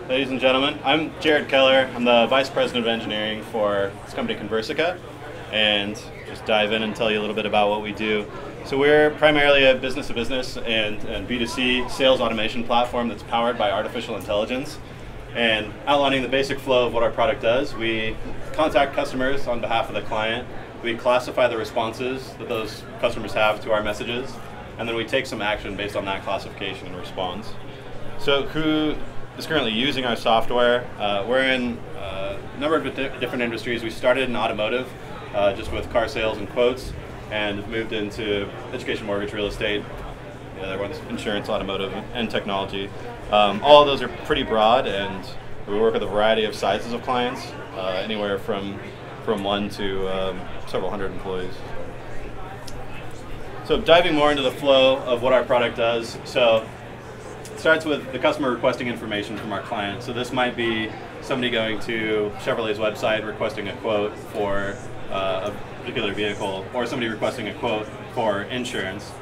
Ladies and gentlemen, I'm Jared Keller. I'm the Vice President of Engineering for this company Conversica, and just dive in and tell you a little bit about what we do. So we're primarily a business-to-business and B2C sales automation platform that's powered by artificial intelligence. And outlining the basic flow of what our product does, we contact customers on behalf of the client, we classify the responses that those customers have to our messages, and then we take some action based on that classification and response. So who is currently using our software? We're in a number of different industries. We started in automotive, just with car sales and quotes, and have moved into education, mortgage, real estate, the other ones, insurance, automotive, and technology. All of those are pretty broad, and we work with a variety of sizes of clients, anywhere from one to several hundred employees. So diving more into the flow of what our product does. So it starts with the customer requesting information from our client. So this might be somebody going to Chevrolet's website requesting a quote for a particular vehicle, or somebody requesting a quote for insurance.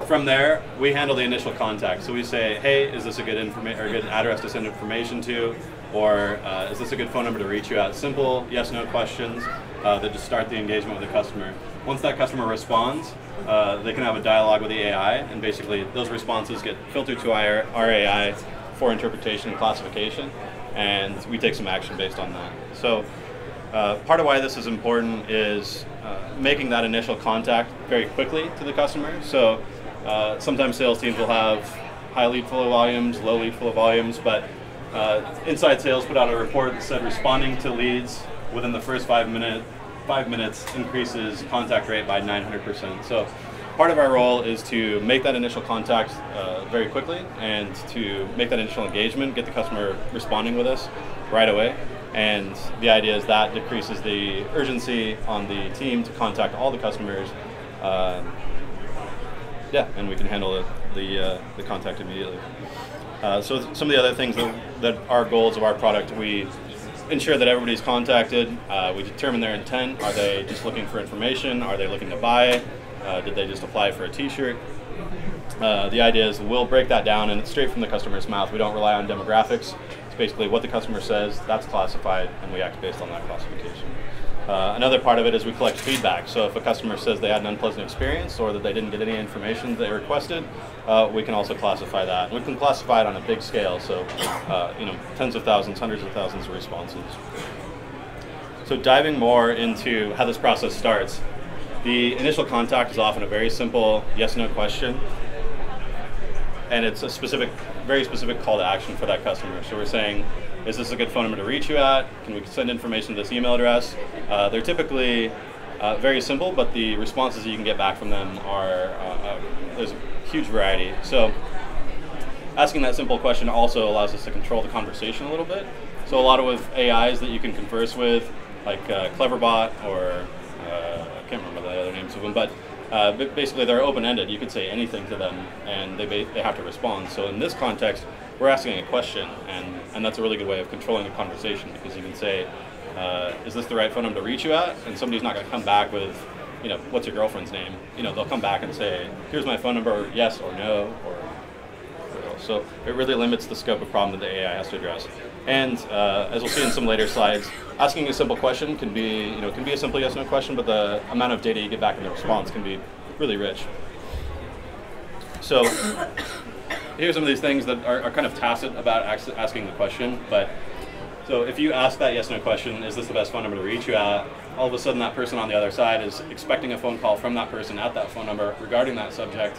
From there, we handle the initial contact. So we say, hey, is this a good address to send information to? Or is this a good phone number to reach you at? Simple yes/no questions that just start the engagement with the customer. Once that customer responds, they can have a dialogue with the AI, and basically those responses get filtered to our AI for interpretation and classification, and we take some action based on that. So part of why this is important is making that initial contact very quickly to the customer. So sometimes sales teams will have high lead flow volumes, low lead flow volumes, but Inside Sales put out a report that said responding to leads within the first 5 minutes increases contact rate by 900%. So part of our role is to make that initial contact very quickly, and to make that initial engagement, get the customer responding with us right away. And the idea is that decreases the urgency on the team to contact all the customers. And we can handle the contact immediately. So some of the other things that are goals of our product, we ensure that everybody's contacted. We determine their intent. Are they just looking for information? Are they looking to buy? Did they just apply for a t-shirt? The idea is we'll break that down, and it's straight from the customer's mouth. We don't rely on demographics. It's basically what the customer says, that's classified, and we act based on that classification. Another part of it is we collect feedback. So if a customer says they had an unpleasant experience, or that they didn't get any information they requested, we can also classify that. We can classify it on a big scale, so tens of thousands, hundreds of thousands of responses. So diving more into how this process starts, the initial contact is often a very simple yes/no question, and it's a very specific call to action for that customer. So we're saying, is this a good phone number to reach you at? Can we send information to this email address? They're typically very simple, but the responses you can get back from them there's a huge variety. So asking that simple question also allows us to control the conversation a little bit. So a lot of with AIs that you can converse with, like Cleverbot, or I can't remember the other names of them, but basically they're open-ended. You could say anything to them, and they have to respond. So in this context, we're asking a question, and that's a really good way of controlling the conversation, because you can say, is this the right phone number to reach you at? And somebody's not going to come back with, what's your girlfriend's name? They'll come back and say, here's my phone number, yes or no, or so it really limits the scope of problem that the AI has to address. And as we'll see in some later slides, asking a simple question can be a simple yes/no question, but the amount of data you get back in the response can be really rich. So here's some of these things that are kind of tacit about asking the question. But so if you ask that yes/no question, is this the best phone number to reach you at? All of a sudden, that person on the other side is expecting a phone call from that person at that phone number regarding that subject,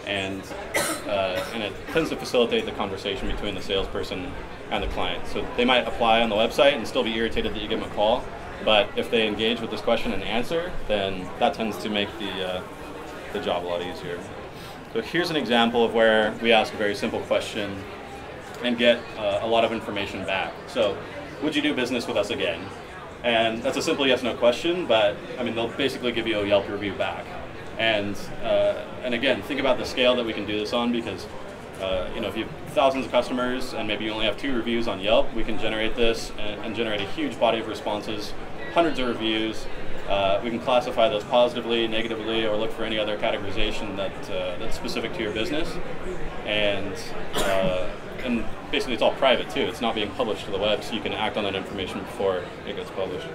and it tends to facilitate the conversation between the salesperson and the client. So they might apply on the website and still be irritated that you give them a call, but if they engage with this question and answer, then that tends to make the job a lot easier. So here's an example of where we ask a very simple question and get a lot of information back. So, would you do business with us again? And that's a simple yes/no question, but they'll basically give you a Yelp review back. And again, think about the scale that we can do this on, because if you have thousands of customers and maybe you only have 2 reviews on Yelp, we can generate this and generate a huge body of responses, hundreds of reviews. We can classify those positively, negatively, or look for any other categorization that's specific to your business. And and basically it's all private too. It's not being published to the web, so you can act on that information before it gets published.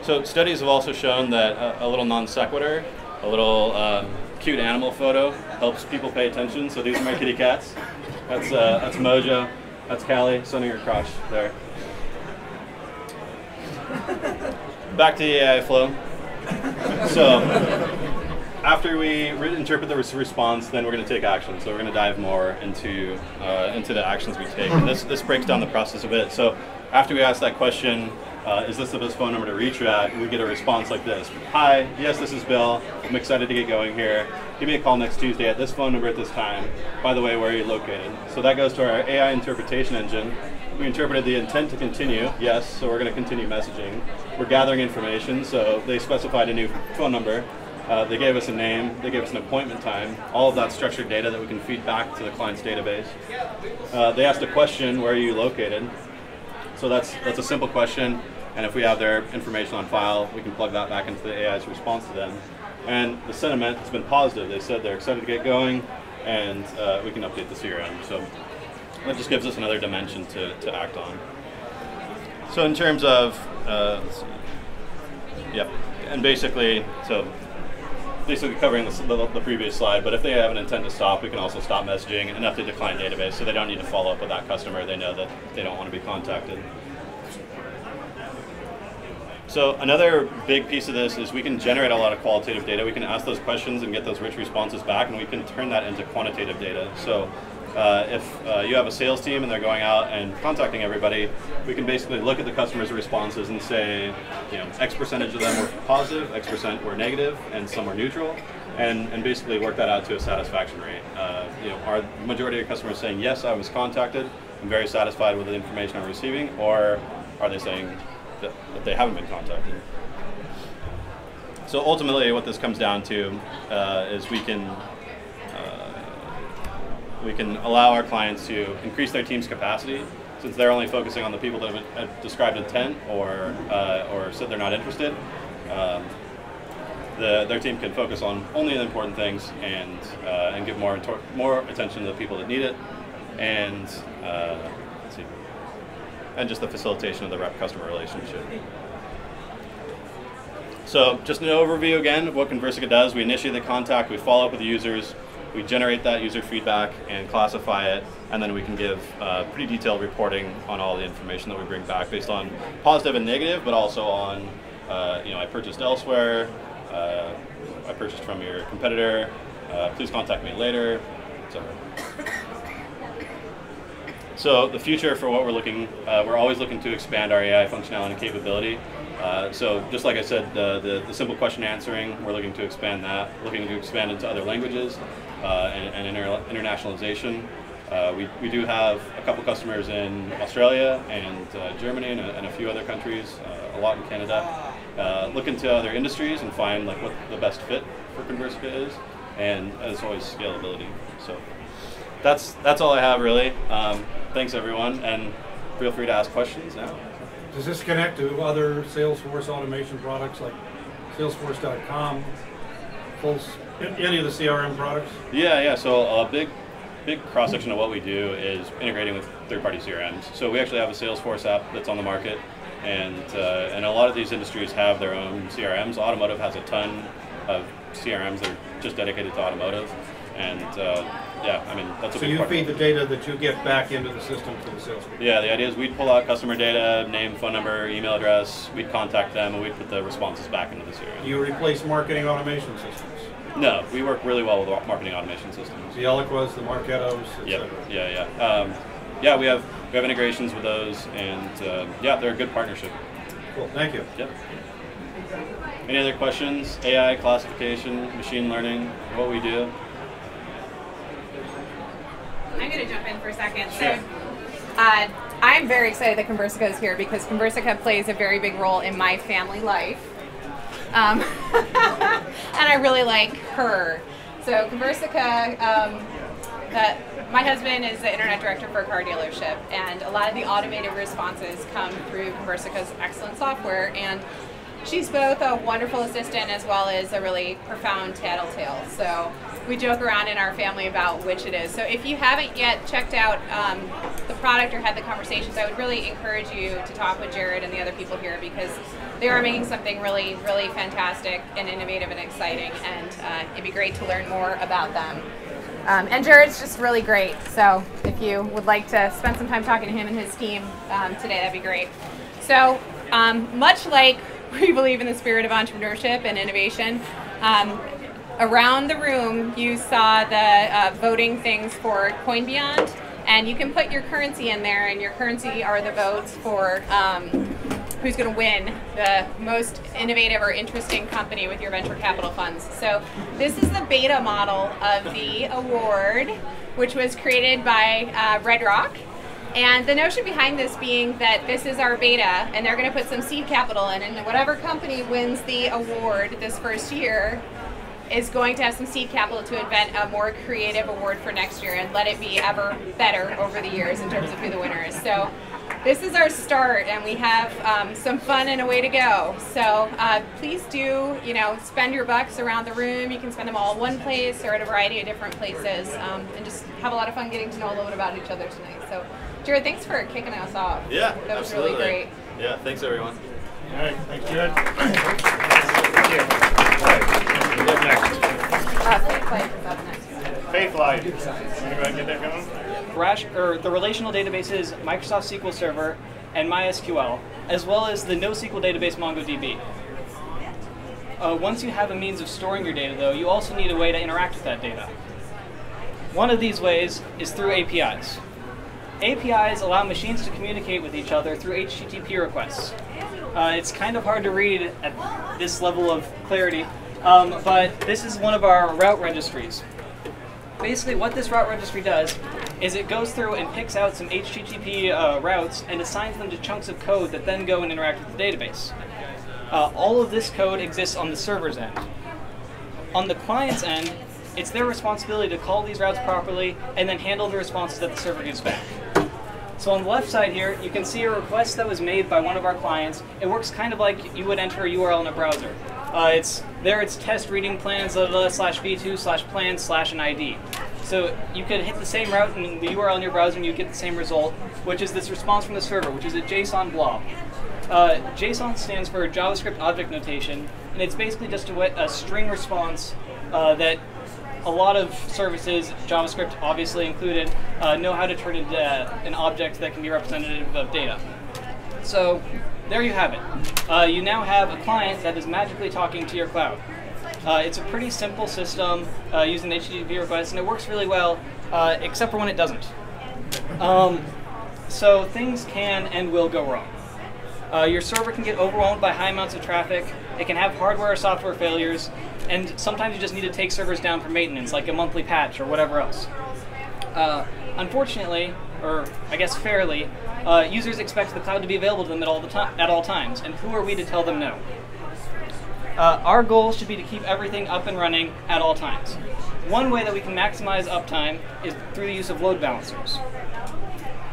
So studies have also shown that a little non sequitur, a little cute animal photo helps people pay attention. So these are my kitty cats. That's Mojo. That's Callie, sunning her crotch there. Back to the AI flow. So after we interpret the response, then we're going to take action. So we're going to dive more into the actions we take. And this breaks down the process a bit. So after we ask that question, is this the best phone number to reach you at? We get a response like this. Hi, yes, this is Bill. I'm excited to get going here. Give me a call next Tuesday at this phone number at this time. By the way, where are you located? So that goes to our AI interpretation engine. We interpreted the intent to continue, yes, so we're going to continue messaging. We're gathering information, so they specified a new phone number. They gave us a name, they gave us an appointment time, all of that structured data that we can feed back to the client's database. They asked a question, where are you located? So that's a simple question, and if we have their information on file, we can plug that back into the AI's response to them. And the sentiment has been positive. They said they're excited to get going, and we can update the CRM. So that just gives us another dimension to act on. So in terms of, yep, and basically covering the previous slide, but if they have an intent to stop, we can also stop messaging and update the client database so they don't need to follow up with that customer. They know that they don't want to be contacted. So another big piece of this is we can generate a lot of qualitative data. We can ask those questions and get those rich responses back, and we can turn that into quantitative data. So if you have a sales team and they're going out and contacting everybody, we can basically look at the customer's responses and say, X percentage of them were positive, X percent were negative, and some were neutral, and basically work that out to a satisfaction rate. Are the majority of customers saying, yes, I was contacted, I'm very satisfied with the information I'm receiving, or are they saying that they haven't been contacted? So ultimately what this comes down to is we can allow our clients to increase their team's capacity, since they're only focusing on the people that have described intent or said they're not interested. Their team can focus on only the important things and give more attention to the people that need it, and and just the facilitation of the rep-customer relationship. So just an overview again of what Conversica does. We initiate the contact, we follow up with the users, we generate that user feedback and classify it, and then we can give pretty detailed reporting on all the information that we bring back based on positive and negative, but also on, I purchased elsewhere, I purchased from your competitor, please contact me later, etc. So the future for what we're always looking to expand our AI functionality and capability. So just like I said, the simple question answering, we're looking to expand that, looking to expand into other languages and internationalization. We do have a couple customers in Australia and Germany and a few other countries, a lot in Canada. Look into other industries and find what the best fit for Conversica is, and as always, scalability. So that's all I have really. Thanks everyone, and feel free to ask questions now. Does this connect to other Salesforce automation products like Salesforce.com, any of the CRM products? Yeah. So a big cross-section of what we do is integrating with third-party CRMs. So we actually have a Salesforce app that's on the market, and a lot of these industries have their own CRMs. Automotive has a ton of CRMs that are just dedicated to automotive, and that's a big part. So you feed the data that you get back into the system to the salespeople? Yeah, the idea is we'd pull out customer data, name, phone number, email address, we'd contact them, and we'd put the responses back into the CRM. Do you replace marketing automation systems? No, we work really well with marketing automation systems. The Eloqua, the Marketos, etc. Yeah. We have integrations with those, and they're a good partnership. Cool, thank you. Yep. Any other questions? AI, classification, machine learning, what we do? I'm going to jump in for a second. Sure. So, I'm very excited that Conversica is here because Conversica plays a very big role in my family life. And I really like her. So Conversica, my husband is the internet director for a car dealership, and a lot of the automated responses come through Conversica's excellent software. And she's both a wonderful assistant as well as a really profound tattletale. So we joke around in our family about which it is. So if you haven't yet checked out the product or had the conversations, I would really encourage you to talk with Jared and the other people here, because they are making something really, really fantastic and innovative and exciting, and it'd be great to learn more about them. And Jared's just really great, so if you would like to spend some time talking to him and his team today, that'd be great. So much like we believe in the spirit of entrepreneurship and innovation, around the room you saw the voting things for CoinBeyond, and you can put your currency in there, and your currency are the votes for who's going to win the most innovative or interesting company with your venture capital funds. So this is the beta model of the award, which was created by Red Rock. And the notion behind this being that this is our beta, and they're going to put some seed capital in, and whatever company wins the award this first year is going to have some seed capital to invent a more creative award for next year and let it be ever better over the years in terms of who the winner is. So this is our start, and we have some fun and a way to go. So please do, spend your bucks around the room. You can spend them all in one place or at a variety of different places, and just have a lot of fun getting to know a little bit about each other tonight. So Jared, thanks for kicking us off. Yeah, that was absolutely. really great. Yeah, thanks everyone. All right, thanks, Jared. Thank you. Who's next? Faith Life is up next. Faith Life. Want to go ahead and get that going? The relational databases Microsoft SQL Server and MySQL, as well as the NoSQL database MongoDB. Once you have a means of storing your data, though, you also need a way to interact with that data. One of these ways is through APIs. APIs allow machines to communicate with each other through HTTP requests. It's kind of hard to read at this level of clarity, but this is one of our route registries. Basically, what this route registry does is it goes through and picks out some HTTP routes and assigns them to chunks of code that then go and interact with the database. All of this code exists on the server's end. On the client's end, it's their responsibility to call these routes properly and then handle the responses that the server gives back. So on the left side here, you can see a request that was made by one of our clients. It works kind of like you would enter a URL in a browser. It's test reading plans v2/plans/an ID. So you could hit the same route in the URL in your browser and you get the same result, which is this response from the server, which is a JSON blob. JSON stands for JavaScript Object Notation, and it's basically just a string response that a lot of services, JavaScript obviously included, know how to turn into an object that can be representative of data. So there you have it. You now have a client that is magically talking to your cloud. It's a pretty simple system using HTTP requests, and it works really well, except for when it doesn't. So things can and will go wrong. Your server can get overwhelmed by high amounts of traffic. It can have hardware or software failures, and sometimes you just need to take servers down for maintenance, like a monthly patch or whatever else. Unfortunately, or I guess fairly, users expect the cloud to be available to them at all times, and who are we to tell them no? Our goal should be to keep everything up and running at all times. One way that we can maximize uptime is through the use of load balancers.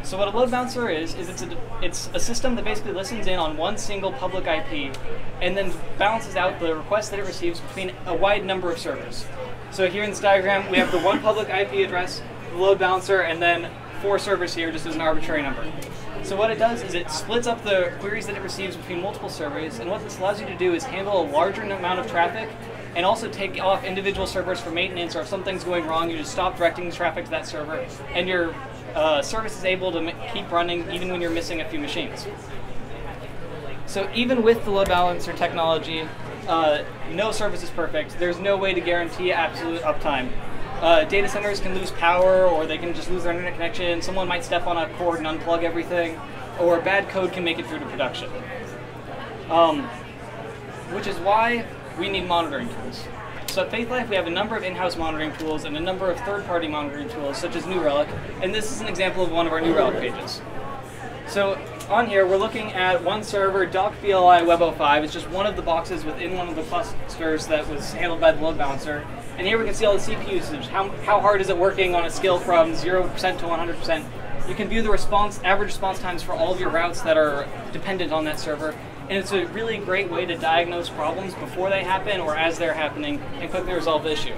So what a load balancer is it's a system that basically listens in on one single public IP and then balances out the requests that it receives between a wide number of servers. So here in this diagram, we have the one public IP address, the load balancer, and then 4 servers here just as an arbitrary number. So what it does is it splits up the queries that it receives between multiple servers, and what this allows you to do is handle a larger amount of traffic and also take off individual servers for maintenance, or if something's going wrong, you just stop directing the traffic to that server, and your service is able to keep running even when you're missing a few machines. So even with the load balancer technology, no service is perfect. There's no way to guarantee absolute uptime. Data centers can lose power, or they can just lose their internet connection. Someone might step on a cord and unplug everything, or bad code can make it through to production. Which is why we need monitoring tools. So at FaithLife, we have a number of in-house monitoring tools and a number of third-party monitoring tools, such as New Relic, and this is an example of one of our New Relic pages. So on here, we're looking at one server, DocBLI Web 05. It's just one of the boxes within one of the clusters that was handled by the load balancer. And here we can see all the CPU usage. How hard is it working on a scale from 0% to 100%? You can view the average response times for all of your routes that are dependent on that server. and it's a really great way to diagnose problems before they happen or as they're happening and quickly resolve the issue.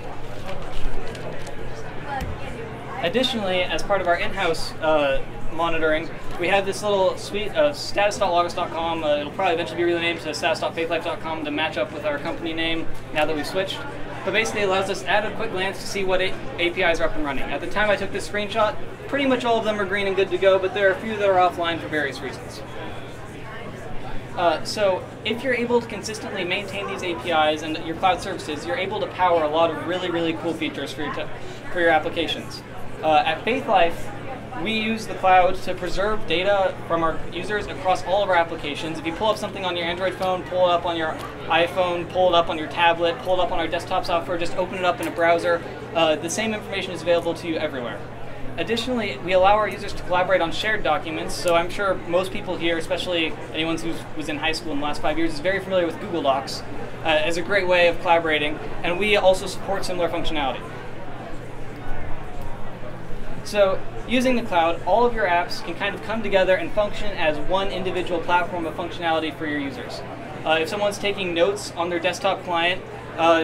Additionally, as part of our in-house monitoring, we have this little suite of status.logos.com. It'll probably eventually be renamed to status.faithlife.com to match up with our company name now that we've switched. But basically it allows us at a quick glance to see what APIs are up and running. At the time I took this screenshot, pretty much all of them are green and good to go, but there are a few that are offline for various reasons. So if you're able to consistently maintain these APIs and your cloud services, you're able to power a lot of really, really cool features for your applications. At Faithlife, we use the cloud to preserve data from our users across all of our applications. If you pull up something on your Android phone, pull it up on your iPhone, pull it up on your tablet, pull it up on our desktop software, just open it up in a browser, the same information is available to you everywhere. Additionally, we allow our users to collaborate on shared documents, so I'm sure most people here, especially anyone who was in high school in the last 5 years, is very familiar with Google Docs as a great way of collaborating, and we also support similar functionality. So, using the cloud, all of your apps can kind of come together and function as one individual platform of functionality for your users. If someone's taking notes on their desktop client,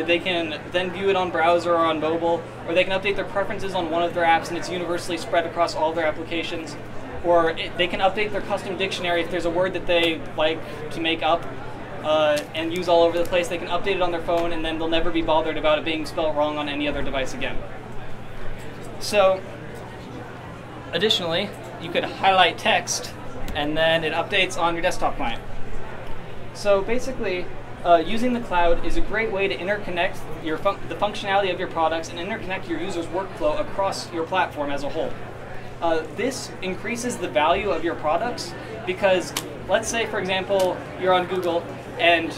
they can then view it on browser or on mobile, or they can update their preferences on one of their apps and it's universally spread across all of their applications. Or they can update their custom dictionary if there's a word that they like to make up and use all over the place. They can update it on their phone and then they'll never be bothered about it being spelled wrong on any other device again. So, additionally, you could highlight text and then it updates on your desktop client. So basically, using the cloud is a great way to interconnect the functionality of your products and interconnect your users' workflow across your platform as a whole. This increases the value of your products because, let's say, for example, you're on Google and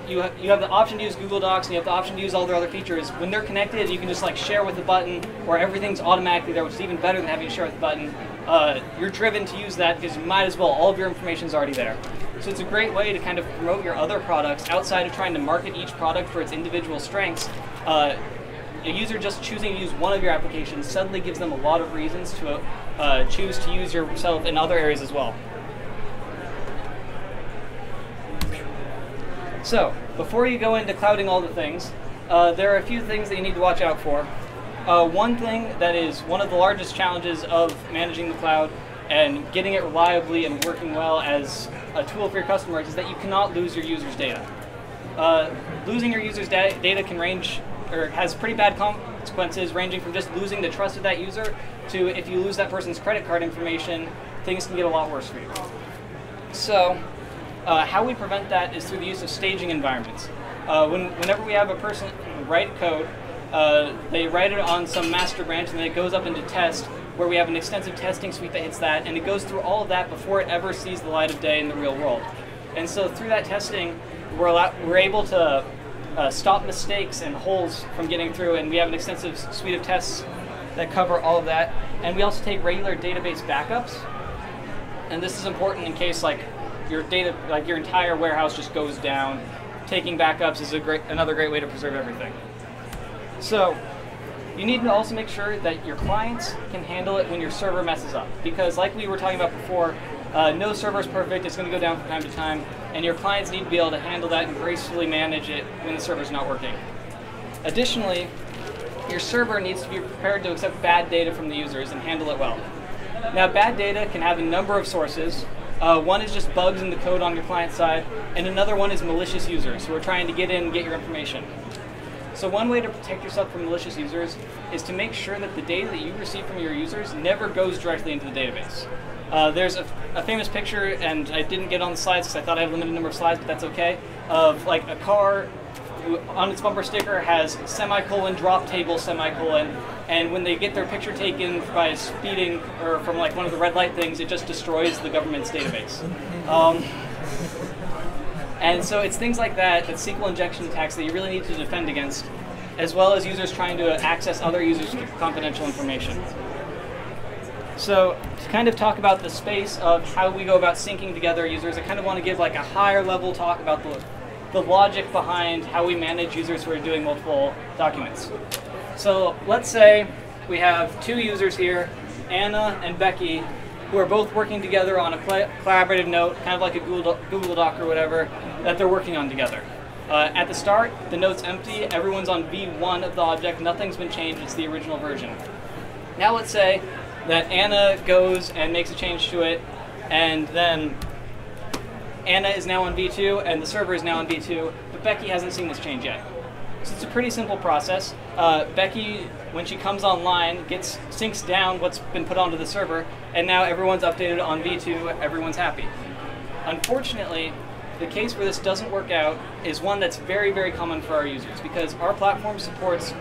you have the option to use Google Docs and you have the option to use all their other features. When they're connected, you can just like share with a button, or everything's automatically there, which is even better than having to share with a button. You're driven to use that because you might as well. All of your information is already there. So it's a great way to kind of promote your other products outside of trying to market each product for its individual strengths. A user just choosing to use one of your applications suddenly gives them a lot of reasons to choose to use yourself in other areas as well. So, before you go into clouding all the things, there are a few things that you need to watch out for. One thing that is one of the largest challenges of managing the cloud and getting it reliably and working well as a tool for your customers is that you cannot lose your users' data. Losing your users' data can range, or has pretty bad consequences, ranging from just losing the trust of that user to if you lose that person's credit card information, things can get a lot worse for you. So, how we prevent that is through the use of staging environments. Whenever we have a person write code, they write it on some master branch and then it goes up into test, where we have an extensive testing suite that hits that, and it goes through all of that before it ever sees the light of day in the real world. And so through that testing, we're able to stop mistakes and holes from getting through, and we have an extensive suite of tests that cover all of that. And we also take regular database backups, and this is important in case like your entire warehouse just goes down. Taking backups is another great way to preserve everything. So, you need to also make sure that your clients can handle it when your server messes up. Because like we were talking about before, no server is perfect, it's going to go down from time to time, and your clients need to be able to handle that and gracefully manage it when the server's not working. Additionally, your server needs to be prepared to accept bad data from the users and handle it well. Now, bad data can have a number of sources. One is just bugs in the code on your client side, and another one is malicious users who are trying to get in and get your information. So one way to protect yourself from malicious users is to make sure that the data that you receive from your users never goes directly into the database. There's a famous picture, and I didn't get on the slides because I thought I had a limited number of slides, but that's okay, of like a car who on its bumper sticker has semicolon, drop table, semicolon, and when they get their picture taken by speeding or from like one of the red light things, it just destroys the government's database. And so it's things like that, SQL injection attacks that you really need to defend against, as well as users trying to access other users' confidential information. So to kind of talk about the space of how we go about syncing together users, I kind of want to give like a higher level talk about the logic behind how we manage users who are doing multiple documents. So let's say we have two users here, Anna and Becky, who are both working together on a collaborative note, kind of like a Google Doc or whatever, that they're working on together. At the start, the note's empty, everyone's on V1 of the object, nothing's been changed, it's the original version. Now let's say that Anna goes and makes a change to it, and then Anna is now on V2, and the server is now on V2, but Becky hasn't seen this change yet. So it's a pretty simple process. Becky, when she comes online, syncs down what's been put onto the server, and now everyone's updated on V2, everyone's happy. Unfortunately, the case where this doesn't work out is one that's very, very common for our users, because our platform supports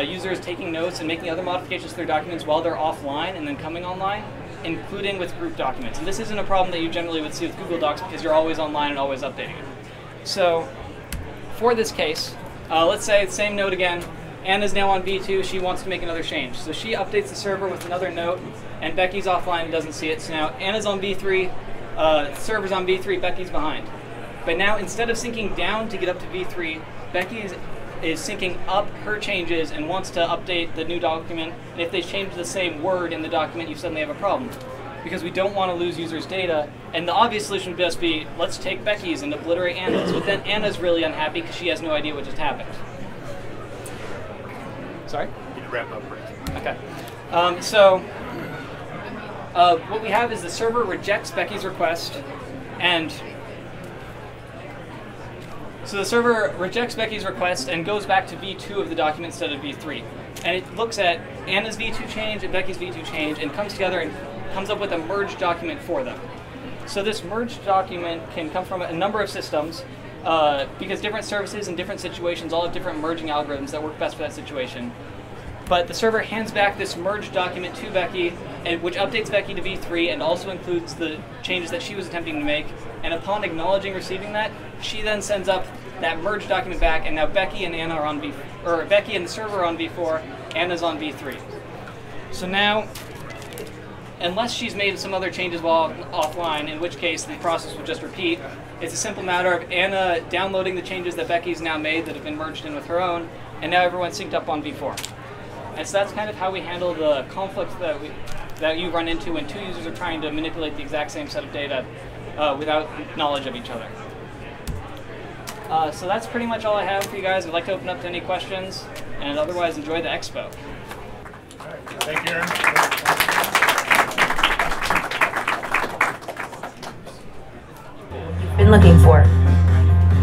users taking notes and making other modifications to their documents while they're offline and then coming online, including with group documents. And this isn't a problem that you generally would see with Google Docs because you're always online and always updating it. So for this case, let's say the same note again. Anna's now on V2, she wants to make another change. So she updates the server with another note, and Becky's offline and doesn't see it. So now Anna's on V3, server's on V3, Becky's behind. But now instead of syncing down to get up to V3, Becky is syncing up her changes and wants to update the new document. And if they change the same word in the document, you suddenly have a problem. Because we don't want to lose users' data. And the obvious solution would just be, let's take Becky's and obliterate Anna's. But then Anna's really unhappy because she has no idea what just happened. Sorry? You can wrap up, right? Okay. What we have is the server rejects Becky's request, and so the server rejects Becky's request and goes back to V2 of the document instead of V3. And it looks at Anna's V2 change and Becky's V2 change and comes together and comes up with a merged document for them. So this merged document can come from a number of systems, because different services in different situations all have different merging algorithms that work best for that situation. But the server hands back this merged document to Becky, which updates Becky to V3 and also includes the changes that she was attempting to make. And upon acknowledging receiving that, she then sends up that merged document back, and now Becky and Anna are on Becky and the server are on V4, Anna's on V3. So now, unless she's made some other changes while offline, in which case the process would just repeat, it's a simple matter of Anna downloading the changes that Becky's now made that have been merged in with her own, and now everyone's synced up on V4. And so that's kind of how we handle the conflict that you run into when two users are trying to manipulate the exact same set of data without knowledge of each other. So that's pretty much all I have for you guys. I'd like to open up to any questions, and otherwise enjoy the expo. All right. Thank you, Aaron. Been looking for.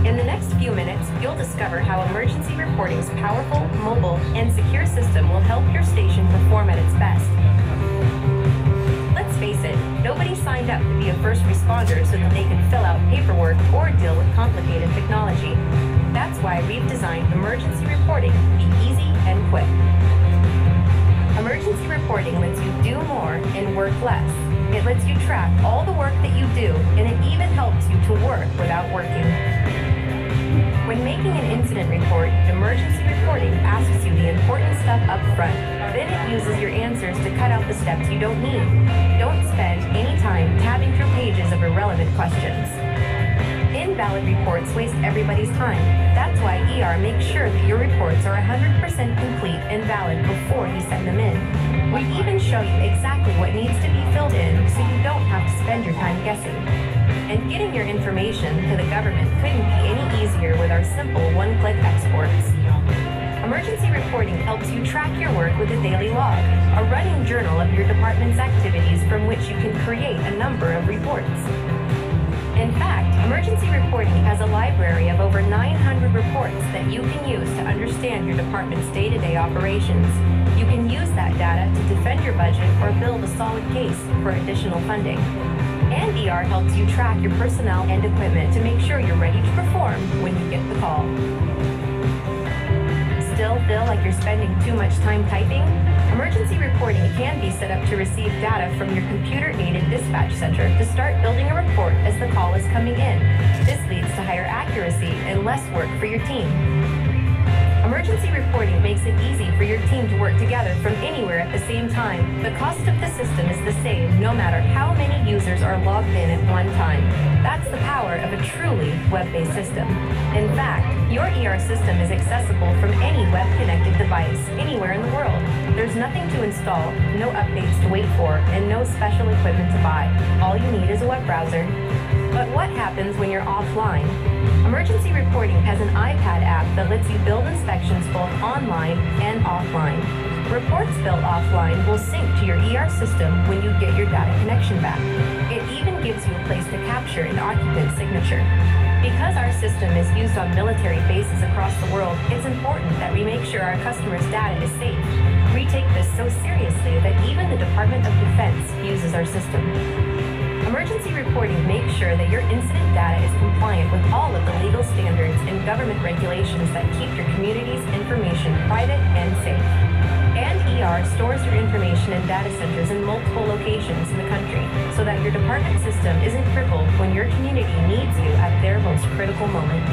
In the next few minutes, you'll discover how emergency reporting's powerful, mobile, and secure system will help your station perform at its best. Let's face it, nobody signed up to be a first responder so that they could fill out paperwork or deal with complicated technology. That's why we've designed emergency reporting to be easy and quick. Emergency reporting lets you do more and work less. It lets you track all the work that you do, and it even helps you to work without working. When making an incident report, emergency reporting asks you the important stuff up front. Then it uses your answers to cut out the steps you don't need. Don't spend any time tabbing through pages of irrelevant questions. Invalid reports waste everybody's time. That's why ER makes sure that your reports are 100% complete and valid before you send them in. We even show you exactly what needs to be filled in so you don't have to spend your time guessing. And getting your information to the government couldn't be any easier with our simple one-click exports. Emergency reporting helps you track your work with a daily log, a running journal of your department's activities from which you can create a number of reports. In fact, emergency reporting has a library of over 900 reports that you can use to understand your department's day-to-day operations. You can use that data to defend your budget or build a solid case for additional funding. And ER helps you track your personnel and equipment to make sure you're ready to perform when you get the call. Still feel like you're spending too much time typing? Emergency reporting can be set up to receive data from your computer-aided dispatch center to start building a report as the call is coming in. This leads to higher accuracy and less work for your team. Emergency reporting makes it easy for your team to work together from anywhere at the same time. The cost of the system is the same no matter how many users are logged in at one time. That's the power of a truly web-based system. In fact, your ER system is accessible from any web-connected device anywhere in the world. There's nothing to install, no updates to wait for, and no special equipment to buy. All you need is a web browser. But what happens when you're offline? Emergency Reporting has an iPad app that lets you build inspections both online and offline. Reports built offline will sync to your ER system when you get your data connection back. It even gives you a place to capture an occupant's signature. Because our system is used on military bases across the world, it's important that we make sure our customers' data is safe. We take this so seriously that even the Department of Defense uses our system. Emergency reporting makes sure that your incident data is compliant with all of the legal standards and government regulations that keep your community's information private and safe. And ER stores your information in data centers in multiple locations in the country so that your department system isn't crippled when your community needs you at their most critical moment.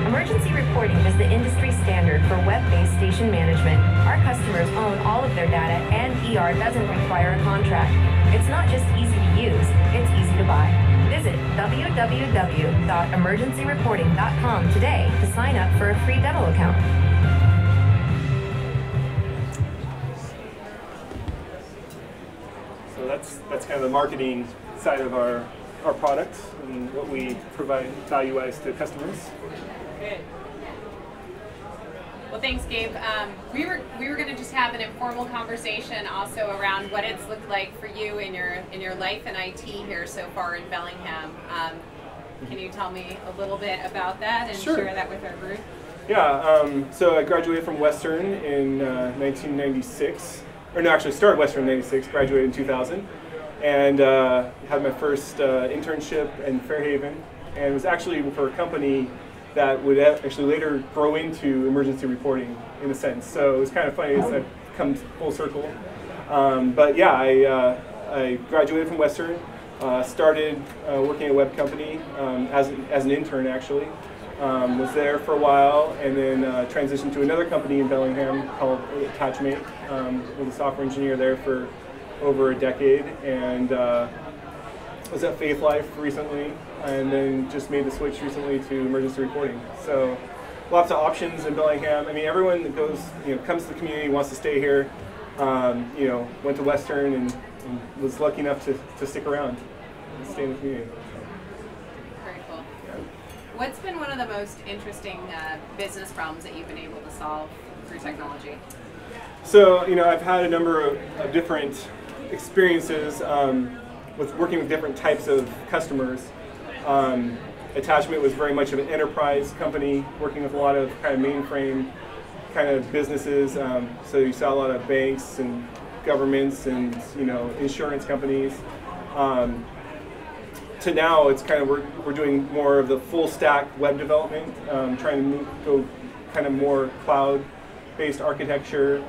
Emergency reporting is the industry standard for web-based station management. Our customers own all of their data, and ER doesn't require a contract. It's not just easy to use, it's easy to buy. Visit www.emergencyreporting.com today to sign up for a free demo account. So that's kind of the marketing side of our product and what we provide value-wise to customers. Good. Well, thanks, Gabe. We were going to just have an informal conversation also around what it's looked like for you in your life in IT here so far in Bellingham. Can you tell me a little bit about that and share that with our group? Yeah. So I graduated from Western in 1996. Or no, actually started Western in 96. Graduated in 2000, and had my first internship in Fairhaven, and it was actually for a company that would actually later grow into emergency reporting in a sense. So it was kind of funny as that comes full circle. But yeah, I graduated from Western, started working at a web company as an intern actually. Was there for a while, and then transitioned to another company in Bellingham called Attachmate. Was a software engineer there for over a decade, and was at Faith Life recently, and then just made the switch recently to emergency reporting. So lots of options in Bellingham. I mean, everyone that goes, comes to the community, wants to stay here. Went to Western and was lucky enough to stick around and stay in the community. Very cool. Yeah. What's been one of the most interesting business problems that you've been able to solve through technology? So, I've had a number of different experiences with working with different types of customers. Attachmate was very much of an enterprise company, working with a lot of kind of mainframe kind of businesses. So you saw a lot of banks and governments and insurance companies. To now, it's kind of we're doing more of the full stack web development, trying to go kind of more cloud-based architecture.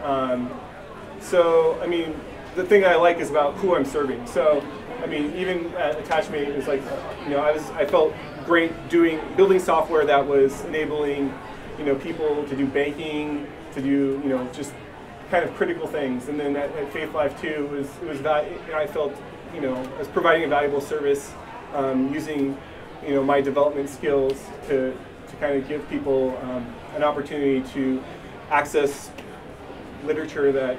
So I mean, the thing I like is about who I'm serving. So I mean, even at Attachmate, it was like, I felt great building software that was enabling, people to do banking, to do, just kind of critical things. And then at Faith Life too, it was that I felt, I was providing a valuable service, using, my development skills to kind of give people an opportunity to access literature that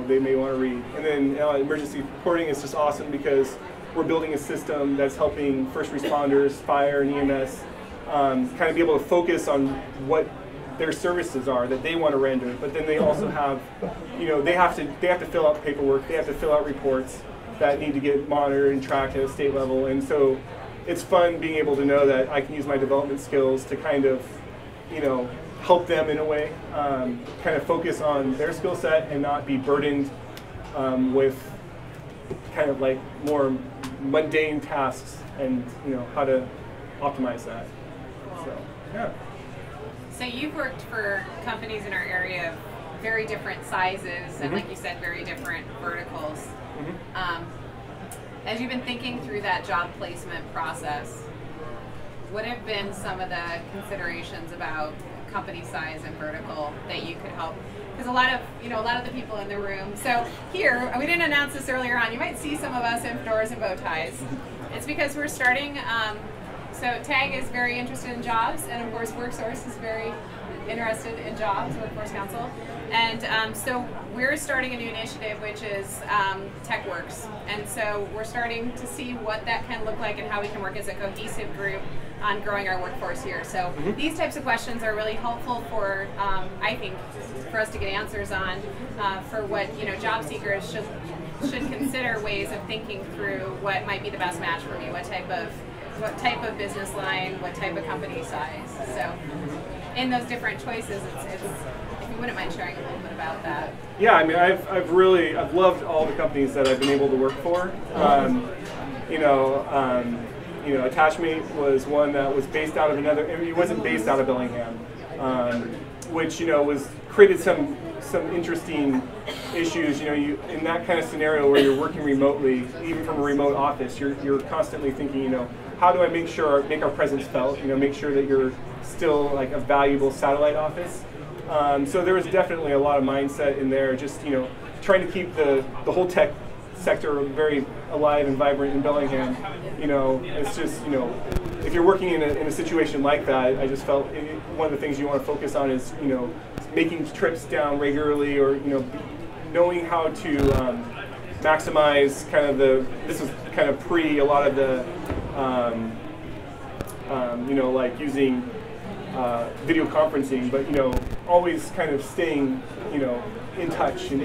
they may want to read. And then emergency reporting is just awesome because we're building a system that's helping first responders, fire and EMS, kind of be able to focus on what their services are that they want to render. But then they also have, they have to fill out paperwork, they have to fill out reports that need to get monitored and tracked at a state level. And so it's fun being able to know that I can use my development skills to kind of, help them in a way, kind of focus on their skill set and not be burdened with kind of like more mundane tasks and how to optimize that. So yeah. So you've worked for companies in our area of very different sizes and, like you said, very different verticals. As you've been thinking through that job placement process, what have been some of the considerations about company size and vertical that you could help. Because a lot of the people in the room. So here, we didn't announce this earlier on. You might see some of us in fedoras and bow ties. It's because we're starting. So TAG is very interested in jobs, and of course WorkSource is very interested in jobs, Workforce Council. And so we're starting a new initiative, which is TechWorks. And so we're starting to see what that can look like and how we can work as a cohesive group on growing our workforce here. So these types of questions are really helpful for, I think, for us to get answers on for what job seekers should consider ways of thinking through what might be the best match for me, what type of business line, what type of company size. So in those different choices, it's if you wouldn't mind sharing a little bit about that. Yeah, I mean, I've loved all the companies that I've been able to work for. Attachmate was one that was based out of another. I mean, it wasn't based out of Bellingham, which was created some interesting issues. You in that kind of scenario where you're working remotely, even from a remote office, you're constantly thinking, how do I make our presence felt? Make sure that you're still like a valuable satellite office. So there was definitely a lot of mindset in there, just trying to keep the whole tech sector very alive and vibrant in Bellingham. It's just if you're working in a situation like that, I just felt one of the things you want to focus on is making trips down regularly, or knowing how to maximize kind of this is kind of pre a lot of the like using video conferencing, but always kind of staying in touch and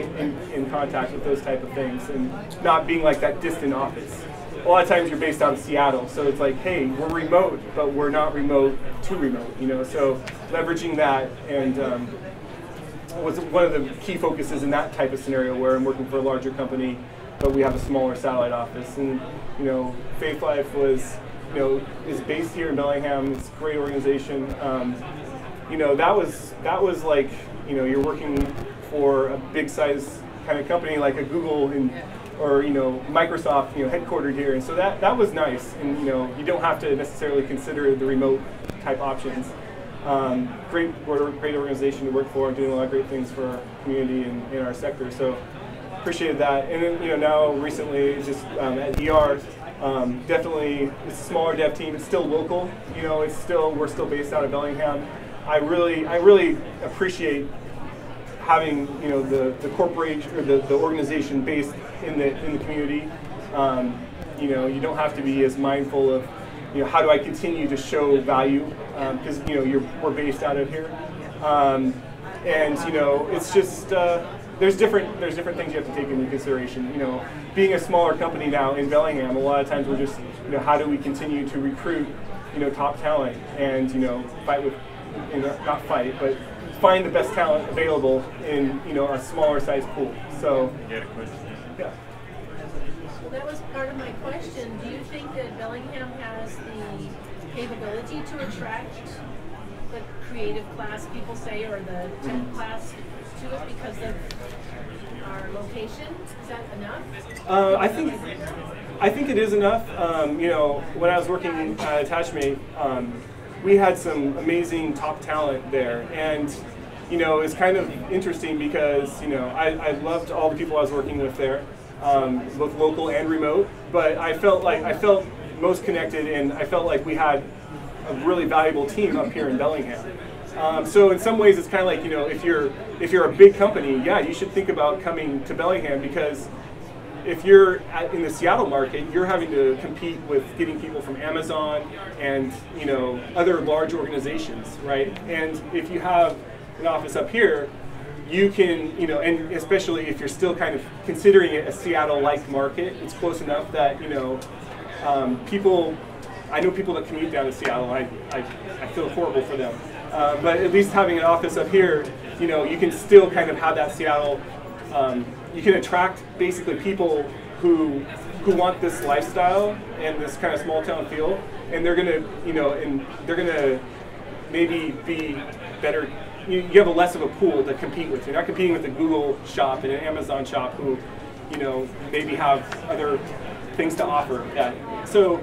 in contact with those type of things, and not being like that distant office. A lot of times you're based out of Seattle, so it's like, hey, we're remote, but we're not remote too remote, so leveraging that and was one of the key focuses in that type of scenario where I'm working for a larger company, but we have a smaller satellite office. And Faith Life was is based here in Bellingham. It's a great organization. That was like you're working for a big size kind of company like a Google or Microsoft headquartered here, and so that was nice. And you don't have to necessarily consider the remote type options. Great organization to work for, doing a lot of great things for our community and in our sector. So appreciated that. And then now recently just at ER. Definitely, it's a smaller dev team. It's still local. We're still based out of Bellingham. I really appreciate having the corporation or the organization based in the community. You don't have to be as mindful of how do I continue to show value, because we're based out of here, and it's just. There's different things you have to take into consideration. Being a smaller company now in Bellingham, a lot of times we're just, how do we continue to recruit, top talent and, fight with, not fight, but find the best talent available in, a smaller size pool. So, yeah. Well, that was part of my question. Do you think that Bellingham has the capability to attract the creative class, people say, or the tech class to it because of our location? Is that enough? I think it is enough. When I was working at Attachmate, we had some amazing top talent there, and it's kind of interesting because I loved all the people I was working with there, both local and remote. But I felt most connected, and I felt like we had a really valuable team up here in Bellingham. So in some ways, it's kind of like if you're a big company, yeah, you should think about coming to Bellingham, because if you're in the Seattle market, you're having to compete with getting people from Amazon and other large organizations, right? And if you have an office up here, you can and especially if you're still kind of considering it a Seattle-like market, it's close enough that people. I know people that commute down to Seattle. I feel horrible for them. But at least having an office up here, you can still kind of have that Seattle. You can attract basically people who want this lifestyle and this kind of small town feel, and they're gonna maybe be better. You have a less of a pool to compete with. You're not competing with a Google shop and an Amazon shop who, maybe have other things to offer. Yeah. So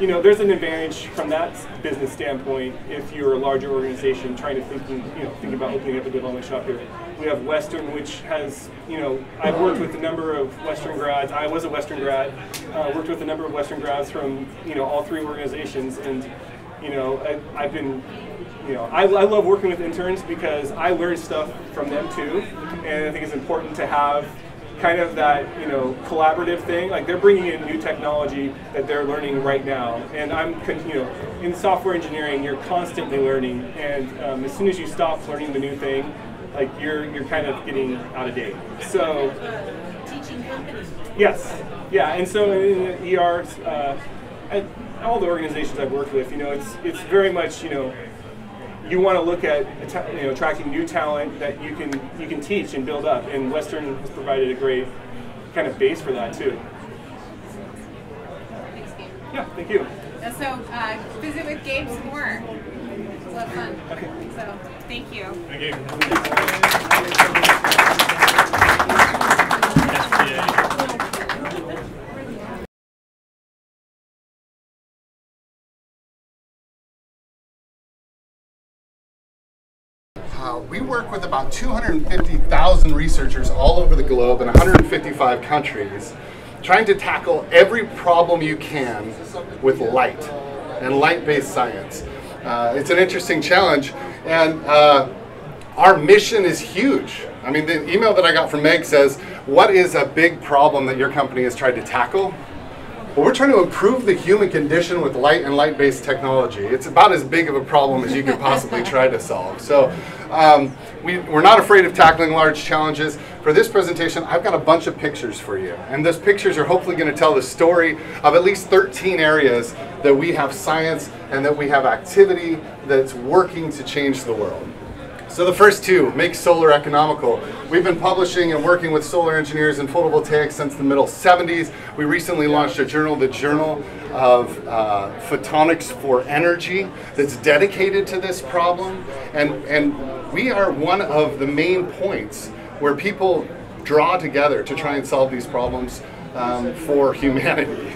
you know, there's an advantage from that business standpoint if you're a larger organization trying to thinking about opening up a development shop here. We have Western, which has, you know, I've worked with a number of Western grads. I was a Western grad. Worked with a number of Western grads from, you know, all three organizations, and you know, I've been, you know, I love working with interns because I learn stuff from them too, and I think it's important to have kind of that, you know, collaborative thing. Like they're bringing in new technology that they're learning right now, and you know, in software engineering, you're constantly learning, and as soon as you stop learning the new thing, like you're kind of getting out of date. So Teaching companies. yes, yeah, and so in the ER, at all the organizations I've worked with, you know, it's very much, you know, you want to look at, you know, attracting new talent that you can teach and build up, and Western has provided a great kind of base for that too. Thanks, Gabe. Yeah, thank you. So visit with Gabe some more. It's a lot of fun. Okay. So thank you. Thank you. We work with about 250,000 researchers all over the globe in 155 countries, trying to tackle every problem you can with light and light-based science. It's an interesting challenge, and our mission is huge. I mean, the email that I got from Meg says, what is a big problem that your company has tried to tackle? Well, we're trying to improve the human condition with light and light-based technology. It's about as big of a problem as you could possibly try to solve. So we're not afraid of tackling large challenges. For this presentation, I've got a bunch of pictures for you. And those pictures are hopefully going to tell the story of at least 13 areas that we have science and that we have activity that's working to change the world. So the first two, make solar economical. We've been publishing and working with solar engineers in photovoltaics since the middle 70s. We recently launched a journal, the Journal of Photonics for Energy, that's dedicated to this problem. And we are one of the main points where people draw together to try and solve these problems for humanity.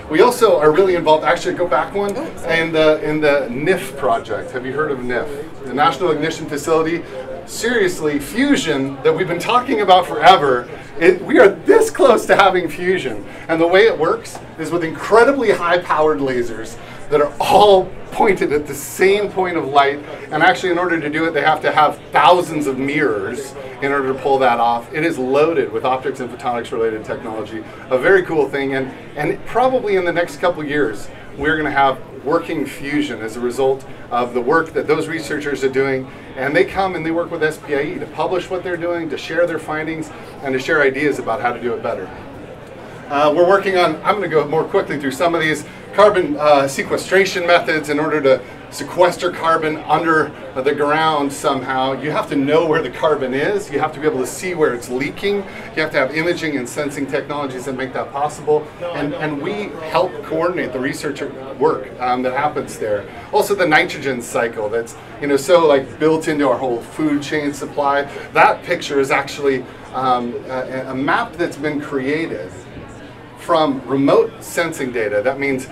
We also are really involved, actually go back one, in the NIF project. Have you heard of NIF? The National Ignition Facility. Seriously, fusion that we've been talking about forever, we are this close to having fusion. And the way it works is with incredibly high-powered lasers that are all pointed at the same point of light, and actually in order to do it they have to have thousands of mirrors in order to pull that off. It is loaded with optics and photonics related technology. A very cool thing, and probably in the next couple years we're going to have working fusion as a result of the work that those researchers are doing, and they come and they work with SPIE to publish what they're doing, to share their findings, and to share ideas about how to do it better. We're working on, I'm going to go more quickly through some of these carbon sequestration methods. In order to sequester carbon under the ground somehow, you have to know where the carbon is. You have to be able to see where it's leaking. You have to have imaging and sensing technologies that make that possible. And we help coordinate the research work that happens there. Also the nitrogen cycle that's, you know, so like built into our whole food chain supply. That picture is actually a map that's been created from remote sensing data. That means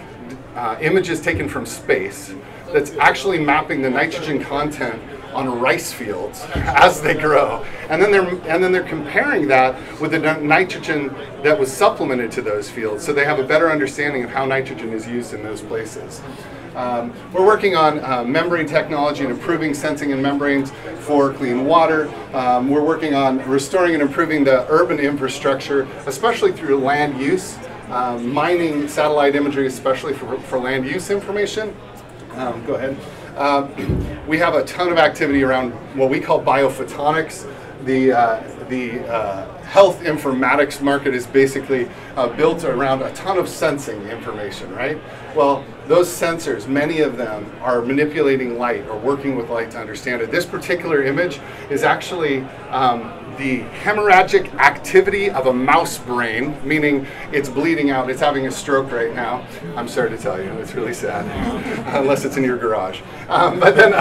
images taken from space that's actually mapping the nitrogen content on rice fields as they grow, and then they're comparing that with the nitrogen that was supplemented to those fields, so they have a better understanding of how nitrogen is used in those places. We're working on membrane technology and improving sensing in membranes for clean water. We're working on restoring and improving the urban infrastructure, especially through land use, mining satellite imagery, especially for land use information. Go ahead. We have a ton of activity around what we call biophotonics. The health informatics market is basically built around a ton of sensing information, right? Well, those sensors, many of them are manipulating light or working with light to understand it. This particular image is actually the hemorrhagic activity of a mouse brain, meaning it's bleeding out, it's having a stroke right now. I'm sorry to tell you, it's really sad, unless it's in your garage. But then,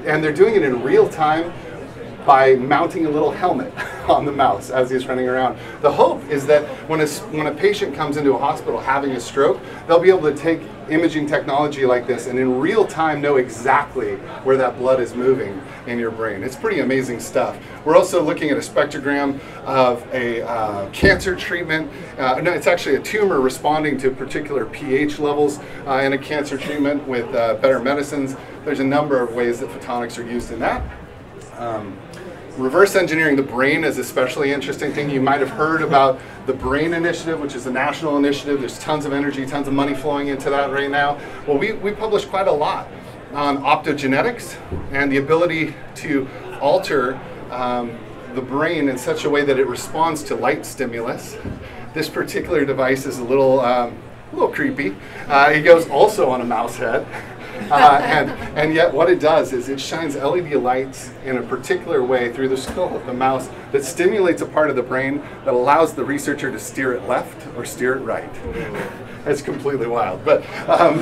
and they're doing it in real time by mounting a little helmet on the mouse as he's running around. The hope is that when a patient comes into a hospital having a stroke, they'll be able to take imaging technology like this and in real time know exactly where that blood is moving in your brain. It's pretty amazing stuff. We're also looking at a spectrogram of a cancer treatment. No, it's actually a tumor responding to particular pH levels in a cancer treatment with better medicines. There's a number of ways that photonics are used in that. Reverse engineering the brain is especially interesting thing. You might have heard about the BRAIN Initiative, which is a national initiative. There's tons of energy, tons of money flowing into that right now. Well, we publish quite a lot on optogenetics and the ability to alter the brain in such a way that it responds to light stimulus. This particular device is a little creepy. It goes also on a mouse head. And yet what it does is it shines LED lights in a particular way through the skull of the mouse that stimulates a part of the brain that allows the researcher to steer it left or steer it right. It's completely wild. But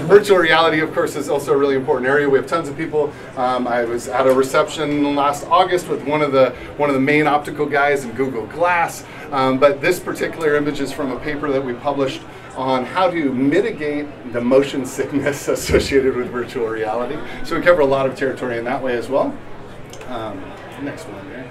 virtual reality, of course, is also a really important area. We have tons of people. I was at a reception last August with one of the main optical guys in Google Glass. But this particular image is from a paper that we published on how to mitigate the motion sickness associated with virtual reality. So we cover a lot of territory in that way as well. Next one there.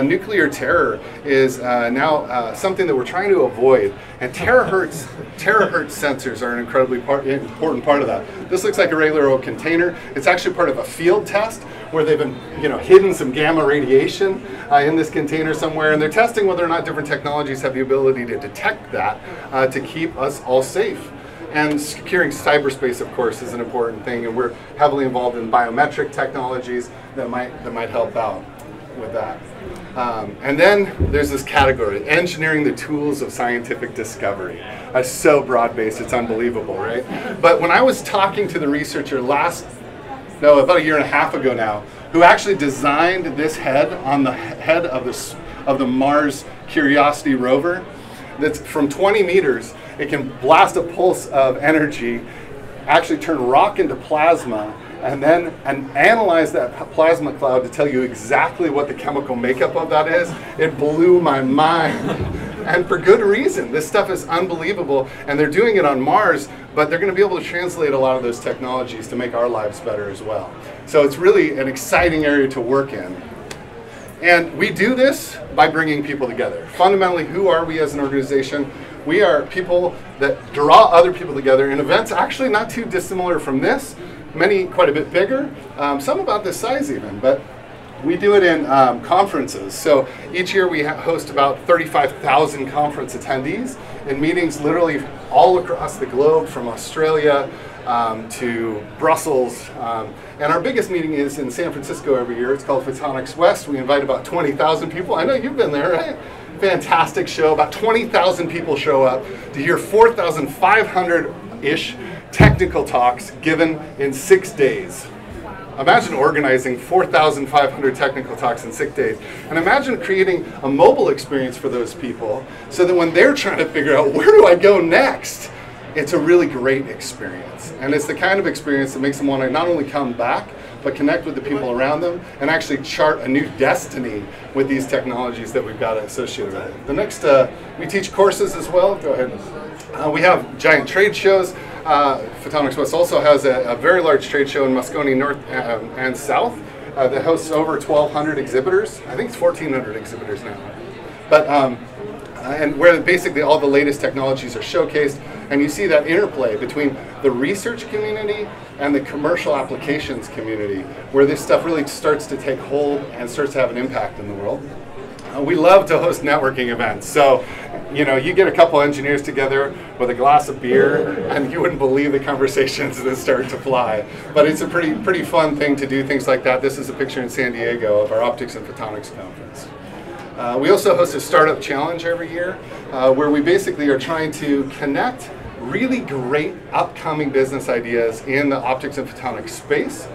Nuclear terror is now something that we're trying to avoid, and terahertz sensors are an incredibly important part of that. This looks like a regular old container. It's actually part of a field test where they've been hidden some gamma radiation in this container somewhere, and they're testing whether or not different technologies have the ability to detect that to keep us all safe. And securing cyberspace, of course, is an important thing, and we're heavily involved in biometric technologies that might help out with that. And then there's this category, engineering the tools of scientific discovery. That's so broad-based, it's unbelievable, right? But when I was talking to the researcher about a year and a half ago now, who actually designed this head on the head of the Mars Curiosity rover, that's from 20 meters, it can blast a pulse of energy, actually turn rock into plasma, and analyze that plasma cloud to tell you exactly what the chemical makeup of that is. It blew my mind. And for good reason. This stuff is unbelievable, and they're doing it on Mars, but they're going to be able to translate a lot of those technologies to make our lives better as well. So it's really an exciting area to work in. And we do this by bringing people together. Fundamentally, who are we as an organization? We are people that draw other people together in events actually not too dissimilar from this, many quite a bit bigger, some about this size even, but we do it in conferences. So each year we host about 35,000 conference attendees in meetings literally all across the globe, from Australia to Brussels. And our biggest meeting is in San Francisco every year. It's called Photonics West. We invite about 20,000 people. I know you've been there, right? Fantastic show. About 20,000 people show up to hear 4,500-ish technical talks given in 6 days. Imagine organizing 4,500 technical talks in 6 days. And imagine creating a mobile experience for those people so that when they're trying to figure out where do I go next, it's a really great experience. And it's the kind of experience that makes them want to not only come back, but connect with the people around them and actually chart a new destiny with these technologies that we've got associated with it. The next, we teach courses as well. Go ahead. We have giant trade shows. Photonics West also has a very large trade show in Moscone North and South that hosts over 1,200 exhibitors. I think it's 1,400 exhibitors now. But and where basically all the latest technologies are showcased, and you see that interplay between the research community and the commercial applications community, where this stuff really starts to take hold and starts to have an impact in the world. We love to host networking events. So, you get a couple engineers together with a glass of beer, and you wouldn't believe the conversations that start to fly. But it's a pretty fun thing to do things like that. This is a picture in San Diego of our Optics and Photonics conference. We also host a startup challenge every year, where we basically are trying to connect really great upcoming business ideas in the optics and photonics space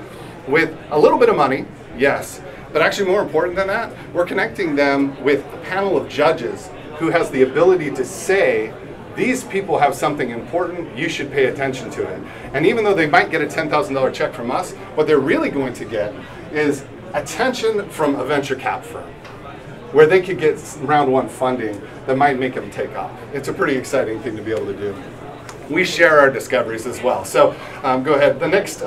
with a little bit of money, yes, but actually more important than that, we're connecting them with a panel of judges who has the ability to say, these people have something important, you should pay attention to it. And even though they might get a $10,000 check from us, what they're really going to get is attention from a venture cap firm, where they could get round one funding that might make them take off. It's a pretty exciting thing to be able to do. We share our discoveries as well. So go ahead. The next,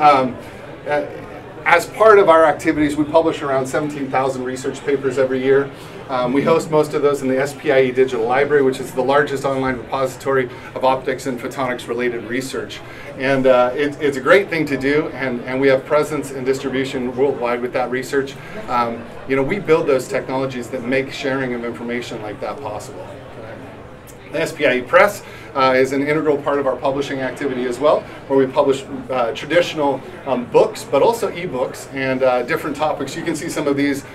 as part of our activities, we publish around 17,000 research papers every year. We host most of those in the SPIE Digital Library, which is the largest online repository of optics and photonics related research. And it's a great thing to do, and we have presence and distribution worldwide with that research. You know, we build those technologies that make sharing of information like that possible. The SPIE Press is an integral part of our publishing activity as well, where we publish traditional books, but also ebooks and different topics. You can see some of these.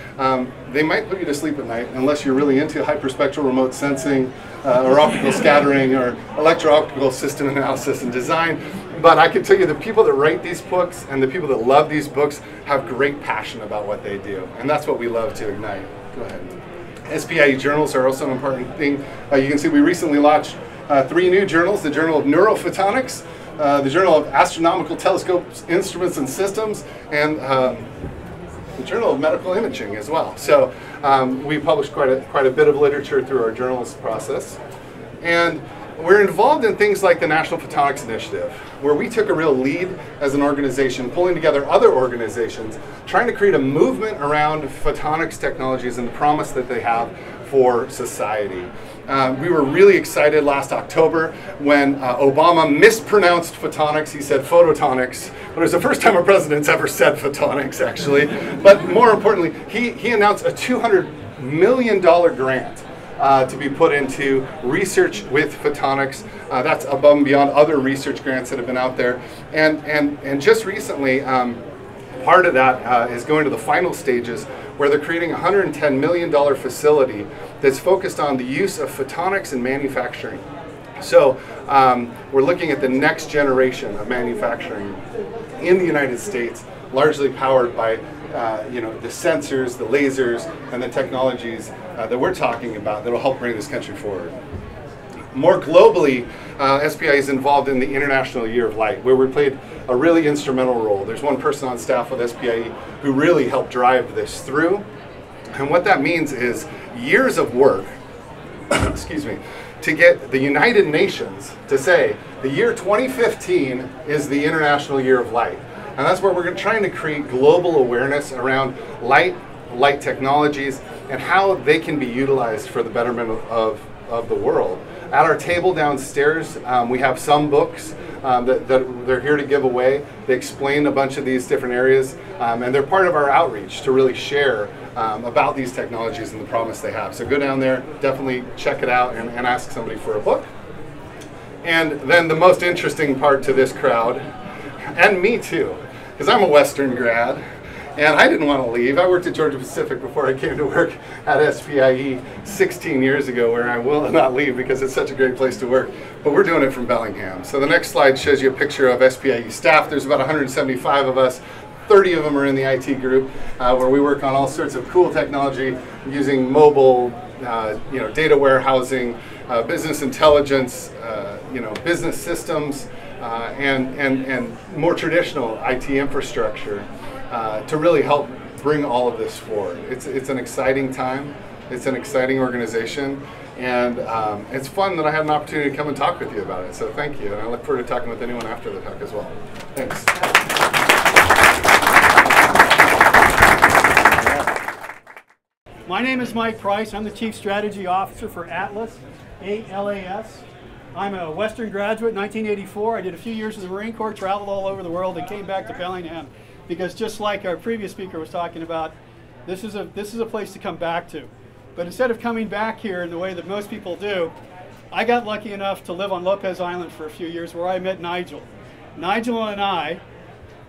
They might put you to sleep at night unless you're really into hyperspectral remote sensing or optical scattering or electro-optical system analysis and design. But I can tell you the people that write these books and the people that love these books have great passion about what they do. And that's what we love to ignite. Go ahead. SPIE journals are also an important thing. You can see we recently launched 3 new journals: the Journal of Neurophotonics, the Journal of Astronomical Telescopes, Instruments and Systems, and the Journal of Medical Imaging as well. So we publish quite a bit of literature through our journalist process. And we're involved in things like the National Photonics Initiative, where we took a real lead as an organization, pulling together other organizations, trying to create a movement around photonics technologies and the promise that they have for society. We were really excited last October when Obama mispronounced photonics. He said photonics, but it was the first time a president's ever said photonics, actually. But more importantly, he announced a $200 million grant to be put into research with photonics. That's above and beyond other research grants that have been out there. And just recently, part of that is going to the final stages, where they're creating a $110 million facility that's focused on the use of photonics in manufacturing. So we're looking at the next generation of manufacturing in the United States, largely powered by the sensors, the lasers, and the technologies that we're talking about that will help bring this country forward. More globally, SPIE is involved in the International Year of Light, where we played a really instrumental role. There's one person on staff with SPIE who really helped drive this through. And what that means is years of work, excuse me, to get the United Nations to say the year 2015 is the International Year of Light. And that's where we're trying to create global awareness around light technologies, and how they can be utilized for the betterment of the world. At our table downstairs, we have some books that they're here to give away. They explain a bunch of these different areas, and they're part of our outreach to really share about these technologies and the promise they have. So go down there, definitely check it out, and ask somebody for a book. And then the most interesting part to this crowd, and me too, because I'm a Western grad, and I didn't want to leave. I worked at Georgia Pacific before I came to work at SPIE 16 years ago, where I will not leave because it's such a great place to work. But we're doing it from Bellingham. So the next slide shows you a picture of SPIE staff. There's about 175 of us. 30 of them are in the IT group, where we work on all sorts of cool technology using mobile, data warehousing, business intelligence, business systems, and more traditional IT infrastructure to really help bring all of this forward. It's an exciting time. It's an exciting organization, and it's fun that I had an opportunity to come and talk with you about it. So thank you, and I look forward to talking with anyone after the talk as well. Thanks. My name is Mike Price. I'm the Chief Strategy Officer for Atlas, ALAS. I'm a Western graduate, 1984. I did a few years in the Marine Corps, traveled all over the world, and came back to Bellingham because, just like our previous speaker was talking about, this is a place to come back to. But instead of coming back here in the way that most people do, I got lucky enough to live on Lopez Island for a few years, where I met Nigel. Nigel and I,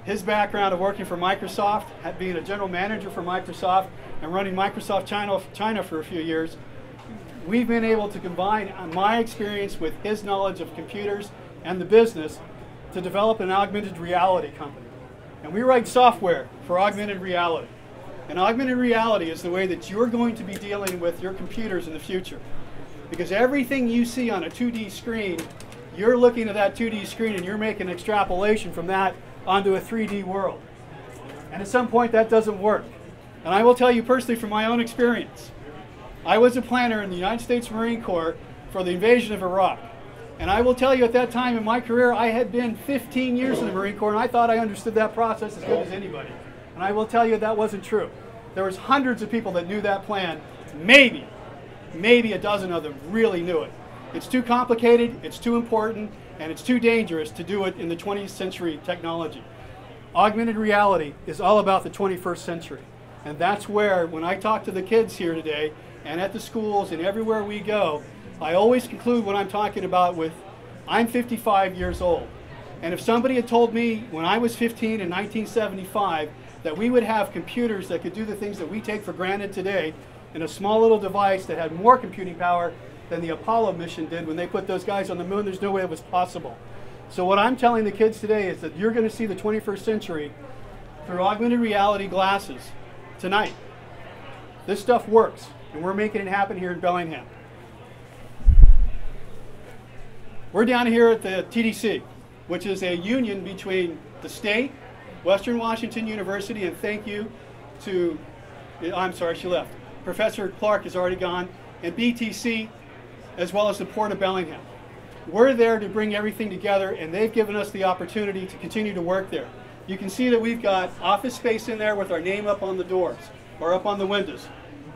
his background of working for Microsoft, being a general manager for Microsoft, and running Microsoft China for a few years, we've been able to combine my experience with his knowledge of computers and the business to develop an augmented reality company. And we write software for augmented reality. And augmented reality is the way that you're going to be dealing with your computers in the future. Because everything you see on a 2D screen, you're looking at that 2D screen and you're making extrapolation from that onto a 3D world. And at some point that doesn't work. And I will tell you personally from my own experience, I was a planner in the United States Marine Corps for the invasion of Iraq. And I will tell you at that time in my career, I had been 15 years in the Marine Corps, and I thought I understood that process as good as anybody. And I will tell you that wasn't true. There was hundreds of people that knew that plan. Maybe a dozen of them really knew it. It's too complicated, it's too important, and it's too dangerous to do it in the 20th century technology. Augmented reality is all about the 21st century. And that's where, when I talk to the kids here today, and at the schools and everywhere we go, I always conclude what I'm talking about with, I'm 55 years old. And if somebody had told me when I was 15 in 1975 that we would have computers that could do the things that we take for granted today in a small little device that had more computing power than the Apollo mission did when they put those guys on the moon, there's no way it was possible. So what I'm telling the kids today is that you're going to see the 21st century through augmented reality glasses tonight. This stuff works, and we're making it happen here in Bellingham. We're down here at the TDC, which is a union between the state, Western Washington University, and thank you to, I'm sorry, she left. Professor Clark is already gone, and BTC, as well as the Port of Bellingham. We're there to bring everything together, and they've given us the opportunity to continue to work there. You can see that we've got office space in there with our name up on the doors, or up on the windows.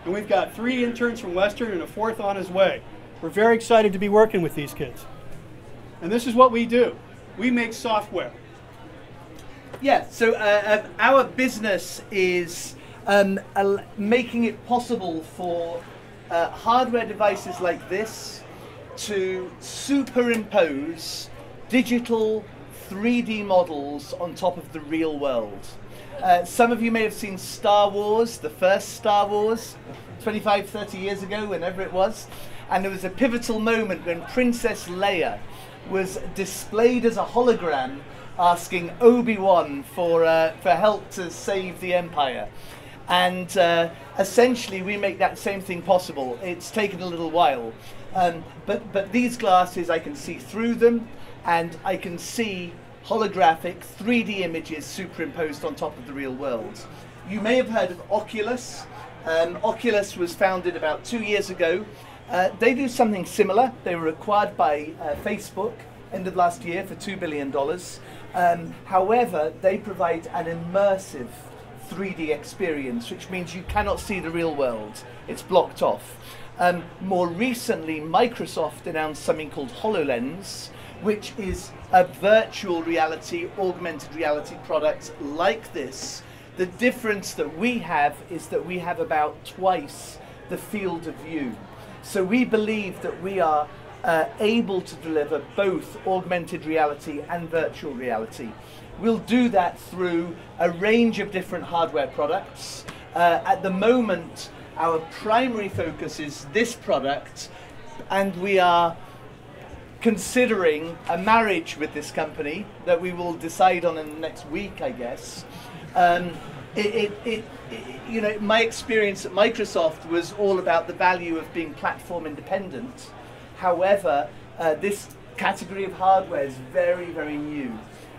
And we've got 3 interns from Western and a 4th on his way. We're very excited to be working with these kids. And this is what we do. We make software. Yeah, so our business is making it possible for hardware devices like this to superimpose digital 3D models on top of the real world. Some of you may have seen Star Wars, the first Star Wars, 25, 30 years ago, whenever it was. And there was a pivotal moment when Princess Leia was displayed as a hologram asking Obi-Wan for help to save the Empire. And essentially we make that same thing possible. It's taken a little while. But these glasses, I can see through them, and I can see holographic 3D images superimposed on top of the real world. You may have heard of Oculus. Oculus was founded about 2 years ago. They do something similar. They were acquired by Facebook end of last year for $2 billion. However, they provide an immersive 3D experience, which means you cannot see the real world. It's blocked off. More recently, Microsoft announced something called HoloLens, which is a virtual reality, augmented reality product like this. The difference that we have is that we have about twice the field of view. So we believe that we are able to deliver both augmented reality and virtual reality. We'll do that through a range of different hardware products. At the moment, our primary focus is this product, and we are considering a marriage with this company that we will decide on in the next week, I guess. You know, my experience at Microsoft was all about the value of being platform independent. However, this category of hardware is very, very new.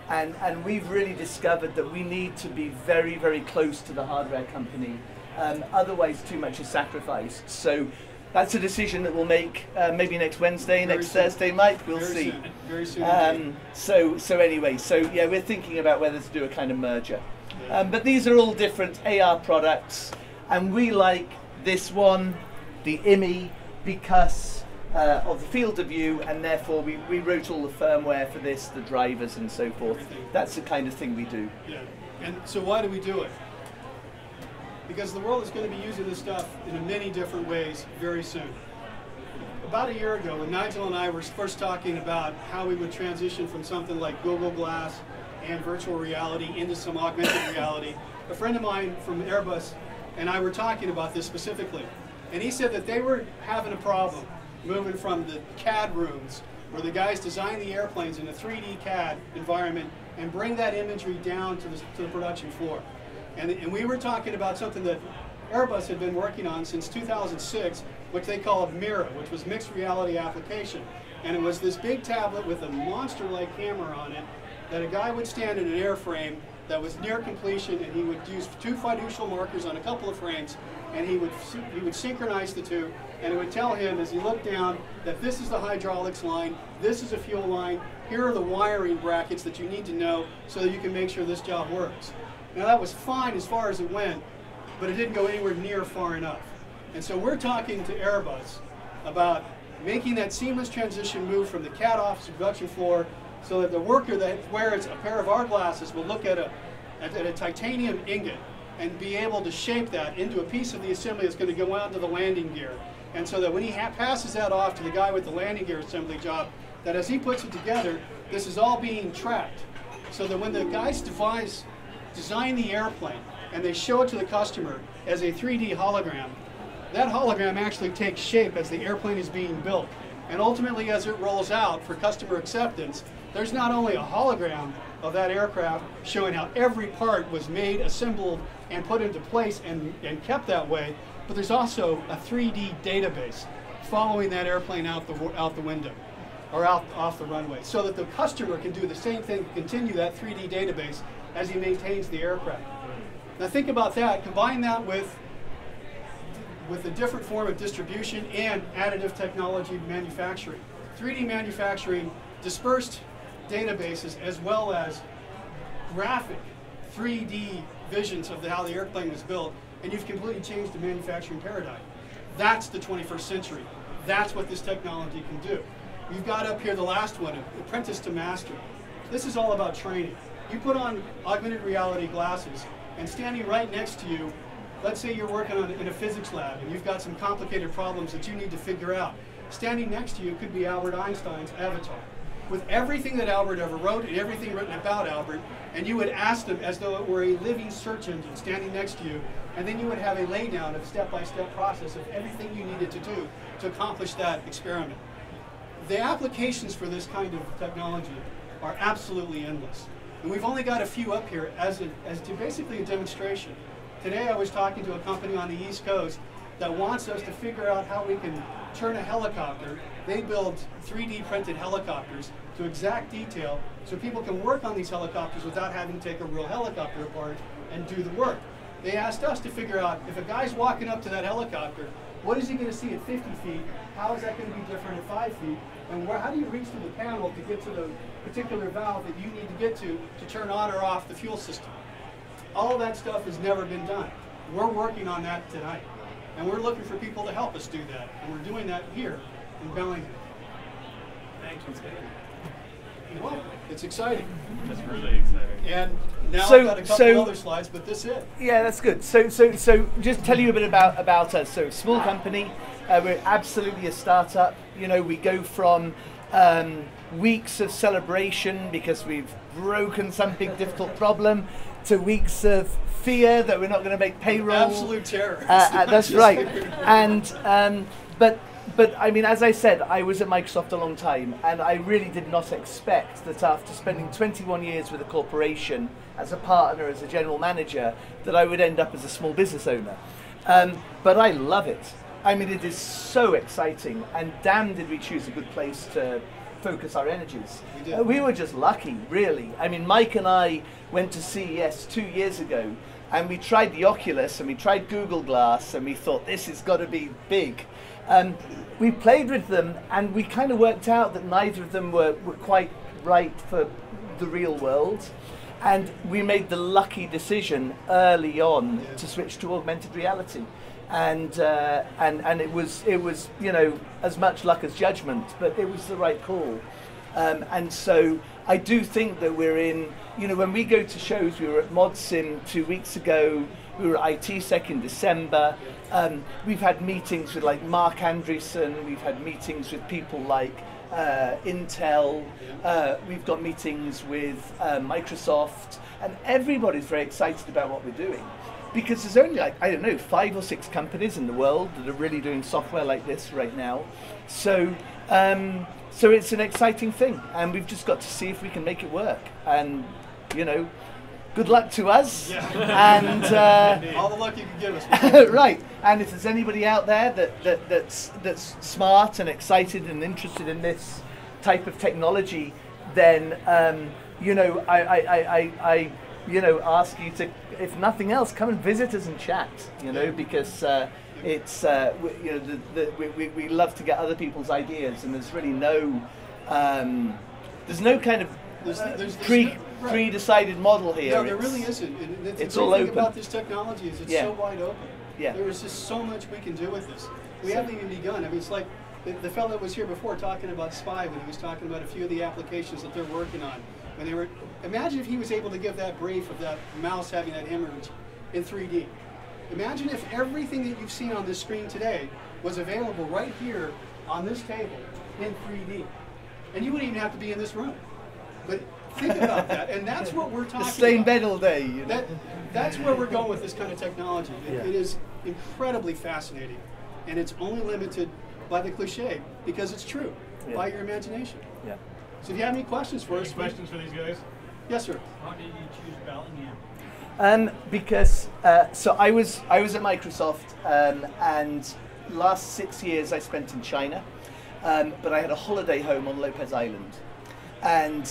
And we've really discovered that we need to be very, very close to the hardware company. Otherwise, too much is sacrificed. So that's a decision that we'll make maybe next Wednesday, next Thursday, Mike. We'll see. Very soon. So anyway, yeah, we're thinking about whether to do a kind of merger. But these are all different AR products, and we like this one, the IMI, because of the field of view, and therefore we wrote all the firmware for this, the drivers and so forth. That's the kind of thing we do. Yeah. And so why do we do it? Because the world is going to be using this stuff in many different ways very soon. About a year ago, when Nigel and I were first talking about how we would transition from something like Google Glass and virtual reality into some augmented reality, a friend of mine from Airbus and I were talking about this specifically. And he said that they were having a problem moving from the CAD rooms where the guys design the airplanes in a 3D CAD environment and bring that imagery down to the production floor. And we were talking about something that Airbus had been working on since 2006, which they called Mira, which was mixed reality application. And it was this big tablet with a monster-like camera on it that a guy would stand in an airframe that was near completion, and he would use 2 fiducial markers on a couple of frames, and he would synchronize the two, and it would tell him as he looked down that this is the hydraulics line, this is a fuel line, here are the wiring brackets that you need to know so that you can make sure this job works. Now that was fine as far as it went, but it didn't go anywhere near far enough. And so we're talking to Airbus about making that seamless transition move from the CAD office to production floor so that the worker that wears a pair of our glasses will look at a titanium ingot and be able to shape that into a piece of the assembly that's going to go out to the landing gear. And so that when he passes that off to the guy with the landing gear assembly job, that as he puts it together, this is all being tracked. So that when the guys design the airplane and they show it to the customer as a 3D hologram, that hologram actually takes shape as the airplane is being built. And ultimately, as it rolls out for customer acceptance, there's not only a hologram of that aircraft showing how every part was made, assembled, and put into place and kept that way, but there's also a 3D database following that airplane out the window or off the runway, so that the customer can do the same thing, continue that 3D database as he maintains the aircraft. Now think about that, combine that with a different form of distribution and additive technology manufacturing. 3D manufacturing, dispersed databases, as well as graphic 3D visions of how the airplane was built, and you've completely changed the manufacturing paradigm. That's the 21st century. That's what this technology can do. You've got up here the last one, apprentice to master. This is all about training. You put on augmented reality glasses, and standing right next to you, let's say you're working in a physics lab and you've got some complicated problems that you need to figure out. Standing next to you could be Albert Einstein's avatar, with everything that Albert ever wrote and everything written about Albert, and you would ask them as though it were a living search engine standing next to you, and then you would have a laydown of step-by-step process of everything you needed to do to accomplish that experiment. The applications for this kind of technology are absolutely endless. And we've only got a few up here as basically a demonstration. Today I was talking to a company on the East Coast that wants us to figure out how we can turn a helicopter. They build 3D printed helicopters to exact detail so people can work on these helicopters without having to take a real helicopter apart and do the work. They asked us to figure out if a guy's walking up to that helicopter, what is he going to see at 50 feet? How is that going to be different at 5 feet? And how do you reach through the panel to get to the particular valve that you need to get to turn on or off the fuel system? All that stuff has never been done. We're working on that tonight. And we're looking for people to help us do that. And we're doing that here in Bellingham. Thank you. Well, it's exciting. That's really exciting. And now I've got a couple other slides, but this is it. Yeah, that's good. So just tell you a bit about us. So small company, we're absolutely a startup. You know, we go from weeks of celebration because we've broken some big difficult problem to weeks of fear that we're not going to make payroll. Absolute terror. That's right. And but I mean, as I said, I was at Microsoft a long time, and I really did not expect that after spending 21 years with a corporation as a partner, as a general manager, that I would end up as a small business owner. But I love it. I mean, it is so exciting, and damn did we choose a good place to focus our energies. We were just lucky, really. I mean, Mike and I went to CES 2 years ago, and we tried the Oculus, and we tried Google Glass, and we thought, this has got to be big. We played with them, and we kind of worked out that neither of them were quite right for the real world. And we made the lucky decision early on to switch to augmented reality. And it was you know, as much luck as judgment, but it was the right call. And so I do think that we're in, you know, when we go to shows, we were at ModSim 2 weeks ago, we were at ITSec in December, we've had meetings with like Mark Andreessen, we've had meetings with people like Intel, we've got meetings with Microsoft, and everybody's very excited about what we're doing. Because there's only like, I don't know, 5 or 6 companies in the world that are really doing software like this right now. So so it's an exciting thing, and we've just got to see if we can make it work. And, you know, good luck to us. Yeah. And all the luck you can give us. Right. And if there's anybody out there that's smart and excited and interested in this type of technology, then you know, ask you to, if nothing else, come and visit us and chat. Because it's we love to get other people's ideas, and there's really no kind of pre-decided model here. No, there really isn't. And it's the all great open. thing about this technology is it's so wide open. Yeah. There is just so much we can do with this. We haven't even begun. I mean, it's like the fellow that was here before talking about SPY, when he was talking about a few of the applications that they're working on. When they were, imagine if he was able to give that brief of that mouse having that hemorrhage in 3D. Imagine if everything that you've seen on this screen today was available right here on this table in 3D. And you wouldn't even have to be in this room. But think about that, and that's what we're talking about. Stay in bed all day. That's where we're going with this kind of technology. It is incredibly fascinating, and it's only limited by the cliche because it's true, by your imagination. Yeah. So if you have any questions for us. Any questions for these guys? Yes, sir. How did you choose Bellingham? Because so I was at Microsoft, and last 6 years I spent in China, but I had a holiday home on Lopez Island. And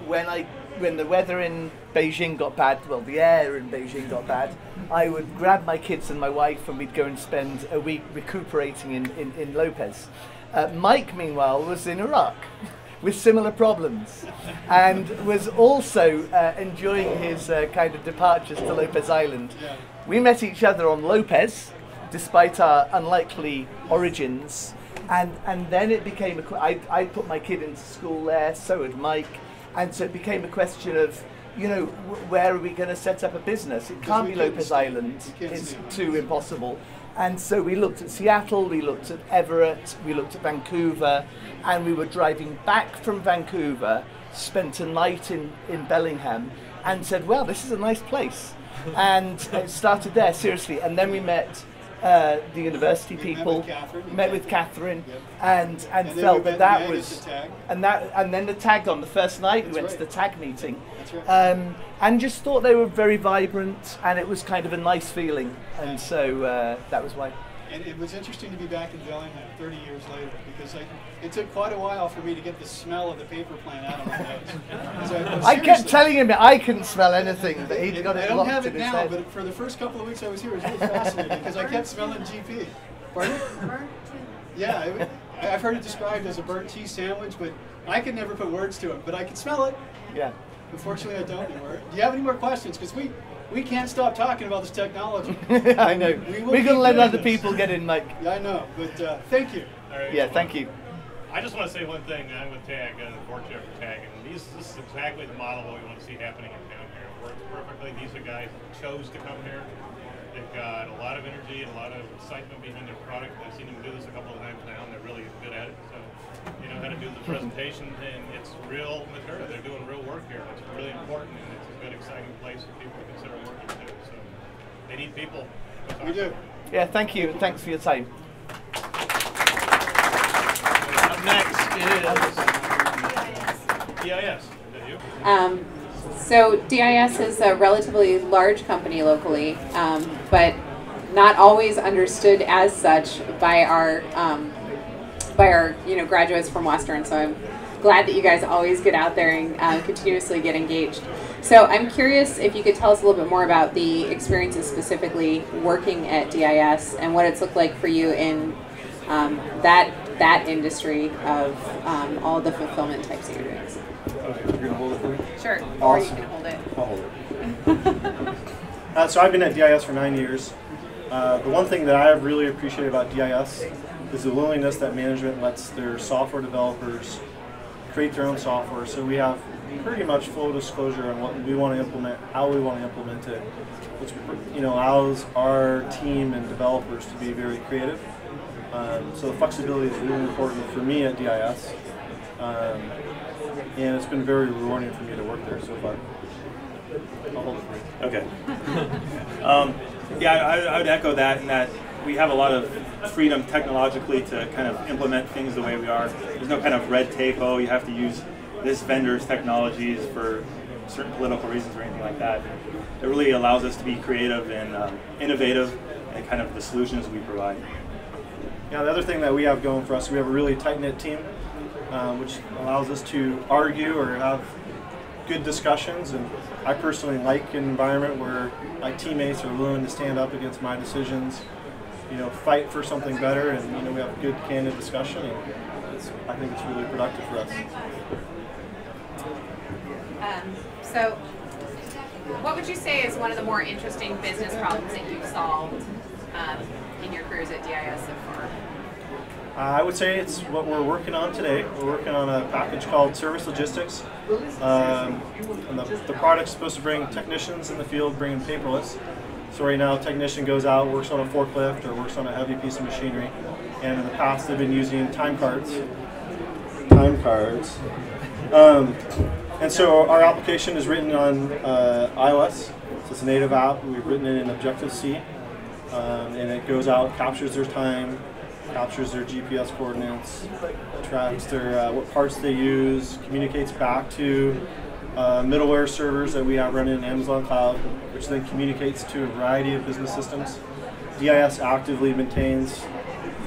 when the weather in Beijing got bad, well, the air in Beijing got bad, I would grab my kids and my wife and we'd go and spend a week recuperating in Lopez. Mike, meanwhile, was in Iraq with similar problems and was also enjoying his kind of departures to Lopez Island. Yeah. We met each other on Lopez, despite our unlikely origins. And then it became I put my kid into school there, so had Mike, and so it became a question of, where are we going to set up a business? It can't be Lopez Island, it's too impossible. And so we looked at Seattle, we looked at Everett, we looked at Vancouver, and we were driving back from Vancouver, spent a night in Bellingham, and said, well, this is a nice place. And it started there, seriously, and then we met the university people, met with Catherine, and felt that was, and then the tag on the first night we went to the tag meeting, and just thought they were very vibrant, and it was kind of a nice feeling, and so that was why. And it was interesting to be back in Bellingham 30 years later, because it took quite a while for me to get the smell of the paper plant out of my nose. I kept telling him that I couldn't smell anything, but he'd got it locked in his head. I don't have it now, but for the first couple of weeks I was here, it was really fascinating, because I kept smelling GP. Pardon? Burnt tea. Yeah, I've heard it described as a burnt cheese sandwich, but I could never put words to it, but I could smell it. Yeah. Unfortunately, I don't anymore. Do you have any more questions? Because we can't stop talking about this technology. I know. We're going to let other people get in, Mike. Yeah, I know. But thank you. All right. Yeah, thank you. I just want to say one thing. I'm with TAG, the board chair for TAG, and this is exactly the model what we want to see happening in town here. It works perfectly. These are guys that chose to come here. They've got a lot of energy and a lot of excitement behind their product. I've seen them do this a couple of times now, and they're really good at it. So you know how to do the presentation, and it's real material. They're doing real work here. It's really important, and it's a good, exciting place for people to consider working to. So they need people. We do. Yeah, thank you. Thanks for your time. Up next is DIS. Is that you? So DIS is a relatively large company locally, but not always understood as such by our graduates from Western. So I'm glad that you guys always get out there and continuously get engaged. So I'm curious if you could tell us a little bit more about the experiences specifically working at DIS and what it's looked like for you in that industry of all the fulfillment types that you're doing. Okay, you're going to hold it for me? Sure, Awesome. or you can hold it. I'll hold it. So I've been at DIS for 9 years. The one thing that I have really appreciated about DIS is the willingness that management lets their software developers create their own software. So we have pretty much full disclosure on what we want to implement, how we want to implement it, which allows our team and developers to be very creative. So the flexibility is really important for me at DIS. And it's been very rewarding for me to work there so far. I'll hold it for you. Okay. Yeah, I would echo that in that we have a lot of freedom technologically to kind of implement things the way we are. There's no kind of red tape, oh, you have to use this vendor's technologies for certain political reasons or anything like that. It really allows us to be creative and innovative and kind of the solutions we provide. Yeah, the other thing that we have going for us, we have a really tight-knit team, which allows us to argue or have good discussions, and I personally like an environment where my teammates are willing to stand up against my decisions, fight for something better, and we have a good, candid discussion, and I think it's really productive for us. So, what would you say is one of the more interesting business problems that you've solved in your careers at DIS so far? I would say it's what we're working on today. We're working on a package called Service Logistics. And the product's supposed to bring technicians in the field, bringing paperless. So right now, a technician goes out, works on a forklift, or works on a heavy piece of machinery. And in the past, they've been using time cards. And so our application is written on iOS. So it's a native app. We've written it in Objective-C. And it goes out, captures their time, captures their GPS coordinates, tracks their what parts they use, communicates back to middleware servers that we have running in Amazon Cloud, which then communicates to a variety of business systems. DIS actively maintains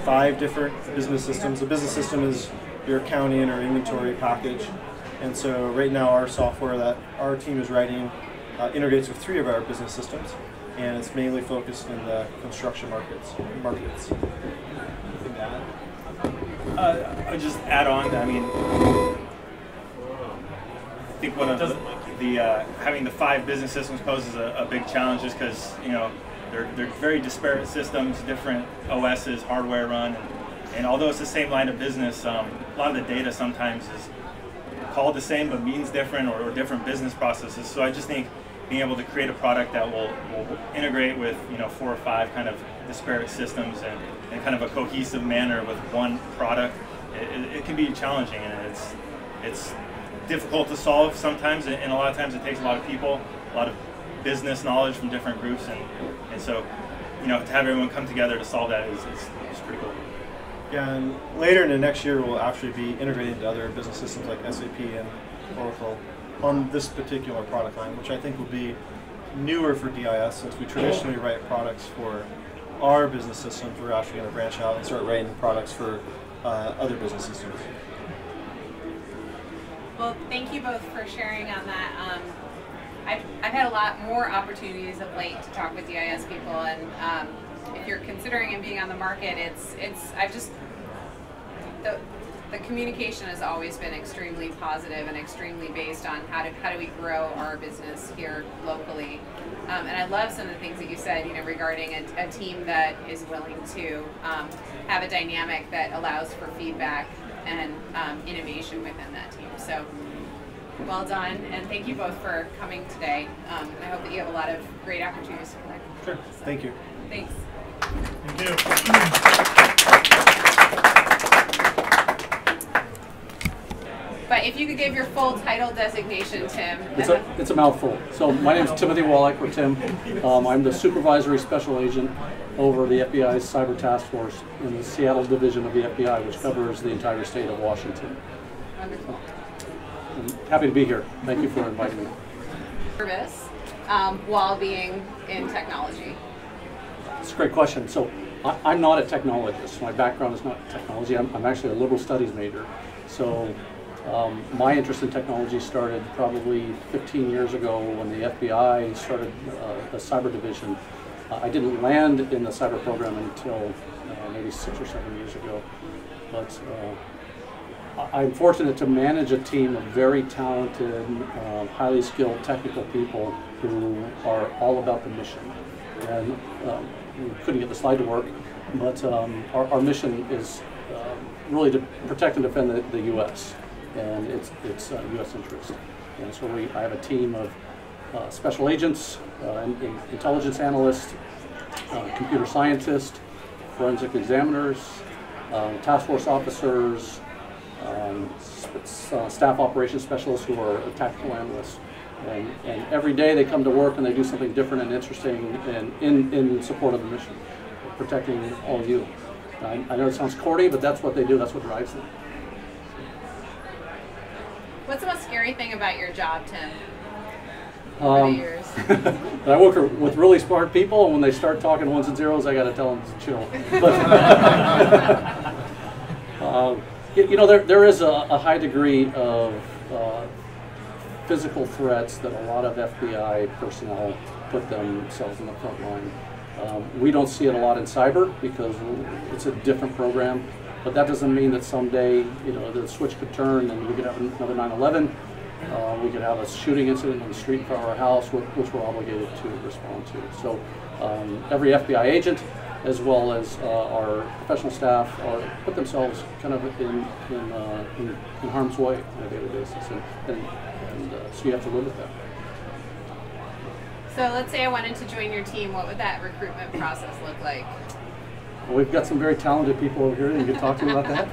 5 different business systems. The business system is your accounting or inventory package. And so right now our software that our team is writing integrates with 3 of our business systems, and it's mainly focused in the construction markets. I'll just add on. I mean, I think one of the having the 5 business systems poses a big challenge, just because they're very disparate systems, different OSs, hardware run, and although it's the same line of business, a lot of the data sometimes is called the same but means different, or different business processes. So I just think being able to create a product that will integrate with 4 or 5 kind of disparate systems and in kind of a cohesive manner with one product, it can be challenging, and it's difficult to solve sometimes, and a lot of times it takes a lot of people, a lot of business knowledge from different groups, and so to have everyone come together to solve that is pretty cool. Yeah, and later in the next year we'll actually be integrating into other business systems like SAP and Oracle on this particular product line, which I think will be newer for DIS, since we traditionally write products for our business systems. We're actually going to branch out and start writing products for other business systems. Well, thank you both for sharing on that. I've had a lot more opportunities of late to talk with DIS people, and if you're considering and being on the market, the communication has always been extremely positive and extremely based on how do we grow our business here locally. And I love some of the things that you said, regarding a team that is willing to have a dynamic that allows for feedback and innovation within that team. So well done, and thank you both for coming today. I hope that you have a lot of great opportunities to connect. Sure. Thank you. Thanks. Thank you. But if you could give your full title designation, Tim. It's a mouthful. So my name is Timothy Wallach, or Tim. I'm the Supervisory Special Agent over the FBI's Cyber Task Force in the Seattle Division of the FBI, which covers the entire state of Washington. Wonderful. I'm happy to be here. Thank you for inviting me. Service while being in technology. It's a great question. So I'm not a technologist. My background is not technology. I'm actually a liberal studies major. So my interest in technology started probably 15 years ago when the FBI started the cyber division. I didn't land in the cyber program until maybe 6 or 7 years ago. But I'm fortunate to manage a team of very talented, highly skilled technical people who are all about the mission. And we couldn't get the slide to work, but our mission is really to protect and defend the U.S. and its U.S. interest. And so I have a team of special agents, intelligence analysts, computer scientists, forensic examiners, task force officers, staff operations specialists who are tactical analysts. And every day they come to work and they do something different and interesting and in support of the mission, protecting all of you. I know it sounds corny, but that's what they do. That's what drives them. What's the most scary thing about your job, Tim? Over the years? I work with really smart people, and when they start talking ones and zeros, I got to tell them to chill. But, there is a high degree of physical threats that a lot of FBI personnel put themselves in the front line. We don't see it a lot in cyber because it's a different program, but that doesn't mean that someday, you know, the switch could turn and we could have another 9/11. We could have a shooting incident on the street in front of our house, which we're obligated to respond to. So every FBI agent, as well as our professional staff, put themselves kind of in harm's way on a daily basis, and so you have to live with that. So let's say I wanted to join your team. What would that recruitment process look like? Well, we've got some very talented people over here. You can talk to them about that.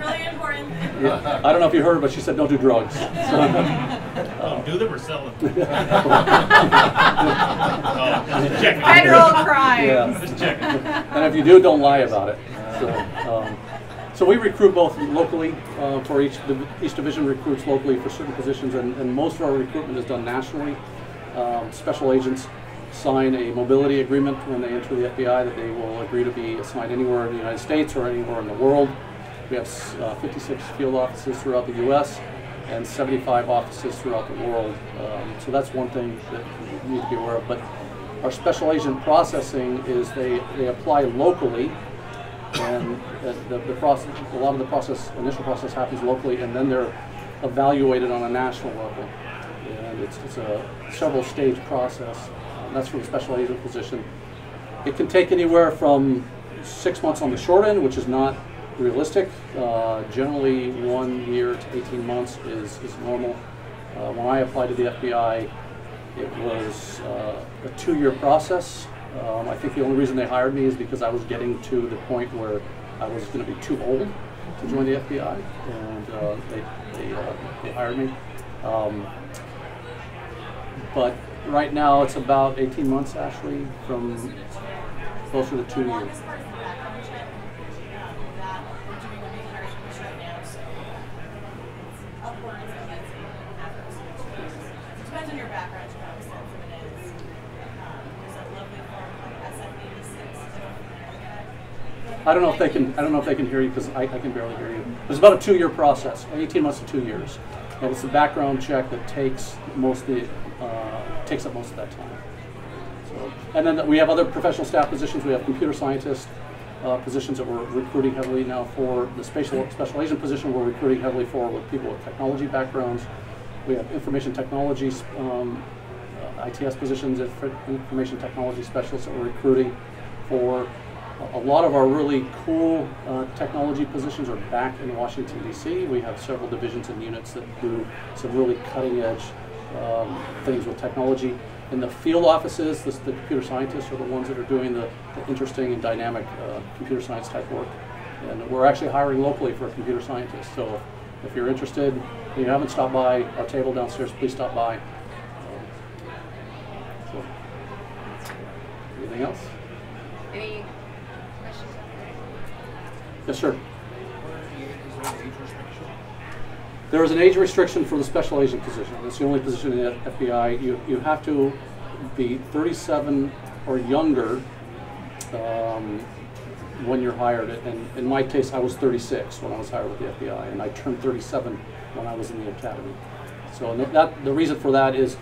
Really important. Yeah. I don't know if you heard, but she said don't do drugs. So, do them or sell them? Federal crimes. Yeah. Just checking. And if you do, don't lie about it. So we recruit both locally, for each division recruits locally for certain positions, and most of our recruitment is done nationally. Special agents sign a mobility agreement when they enter the FBI that they will agree to be assigned anywhere in the United States or anywhere in the world. We have 56 field offices throughout the U.S. and 75 offices throughout the world. So that's one thing that you need to be aware of. But our special agent processing is they apply locally, and the process, a lot of the initial process happens locally, and then they're evaluated on a national level. And it's a several stage process. That's for the special agent position. It can take anywhere from 6 months on the short end, which is not realistic. Generally 1 year to 18 months is normal. When I applied to the FBI, it was a 2-year process. I think the only reason they hired me is because I was getting to the point where I was going to be too old to join the FBI, and they hired me. But right now it's about 18 months, Ashley, from closer to 2 years. Depends on your background, you know, some of it is. There's a lovely form like SF-86. I don't know if they can hear you because I can barely hear you. It's about a 2-year process, 18 months to 2 years, and it's a background check that takes up most of that time. So, and then we have other professional staff positions. We have computer scientist positions that we're recruiting heavily now for. The special agent position we're recruiting heavily for with people with technology backgrounds. We have information technology, ITS positions, information technology specialists that we're recruiting for. A lot of our really cool technology positions are back in Washington, D.C. We have several divisions and units that do some really cutting edge things with technology. In the field offices, the computer scientists are the ones that are doing the interesting and dynamic computer science type work. And we're actually hiring locally for a computer scientist. So if you're interested and you haven't stopped by our table downstairs, please stop by. So, anything else? Any questions? Yes, sir. There is an age restriction for the special agent position. That's the only position in the FBI. You have to be 37 or younger when you're hired. And in my case, I was 36 when I was hired with the FBI, and I turned 37 when I was in the academy. So the reason for that is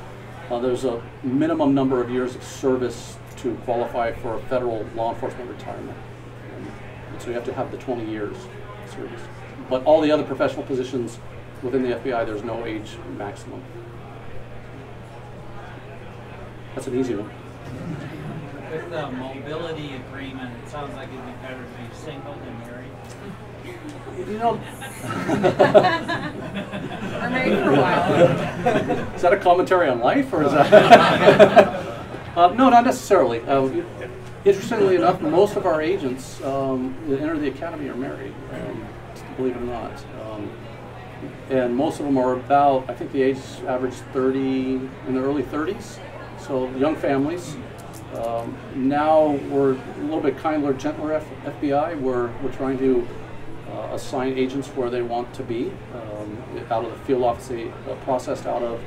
there's a minimum number of years of service to qualify for a federal law enforcement retirement. And so you have to have the 20 years service. But all the other professional positions within the FBI, there's no age maximum. That's an easy one. With the mobility agreement, it sounds like it'd be better to be single than married. You know, We're married for a while. Is that a commentary on life, or is that? No, not necessarily. Interestingly enough, most of our agents that enter the academy are married, believe it or not. And most of them are about, I think the age average 30, in the early 30s. So young families. Now we're a little bit kinder, gentler FBI. We're trying to assign agents where they want to be, out of the field office they processed out of,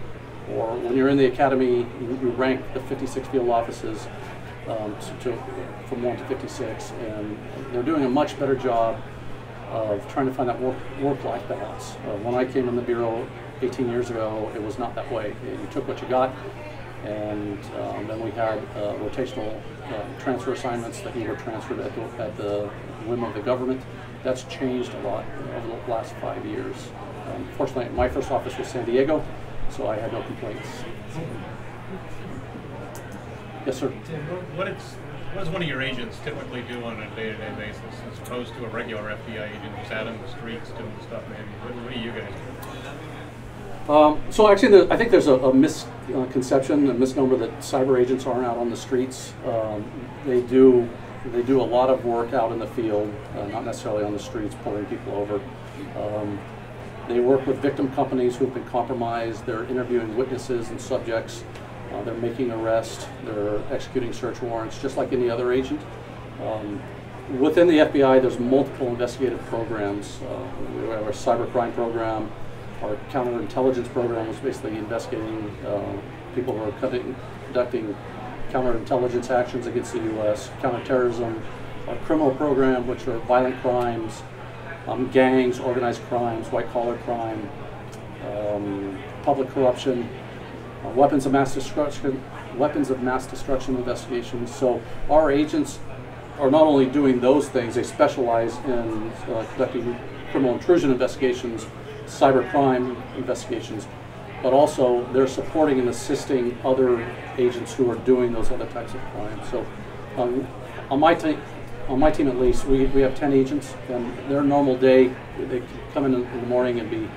or when you're in the academy, you rank the 56 field offices from 1 to 56, and they're doing a much better job of trying to find that work-life balance. When I came in the Bureau 18 years ago, it was not that way. You took what you got, and then we had rotational transfer assignments that you were transferred at the whim of the government. That's changed a lot over the last 5 years. Fortunately, my first office was San Diego, so I had no complaints. Yes, sir. What does one of your agents typically do on a day-to-day basis, as opposed to a regular FBI agent who's out on the streets doing stuff? Maybe what do you guys do? So actually, I think there's a misconception, a misnomer that cyber agents aren't out on the streets. They do a lot of work out in the field, not necessarily on the streets, pulling people over. They work with victim companies who've been compromised. They're interviewing witnesses and subjects. They're making arrests. They're executing search warrants, just like any other agent. Within the FBI, there's multiple investigative programs. We have our cybercrime program. Our counterintelligence program was basically investigating people who are conducting counterintelligence actions against the U.S., counterterrorism, our criminal program, which are violent crimes, gangs, organized crimes, white-collar crime, public corruption, weapons of mass destruction investigations. So our agents are not only doing those things, they specialize in conducting criminal intrusion investigations, cybercrime investigations, but also they're supporting and assisting other agents who are doing those other types of crimes. So on my team at least, we have 10 agents, and their normal day, they come in the morning and be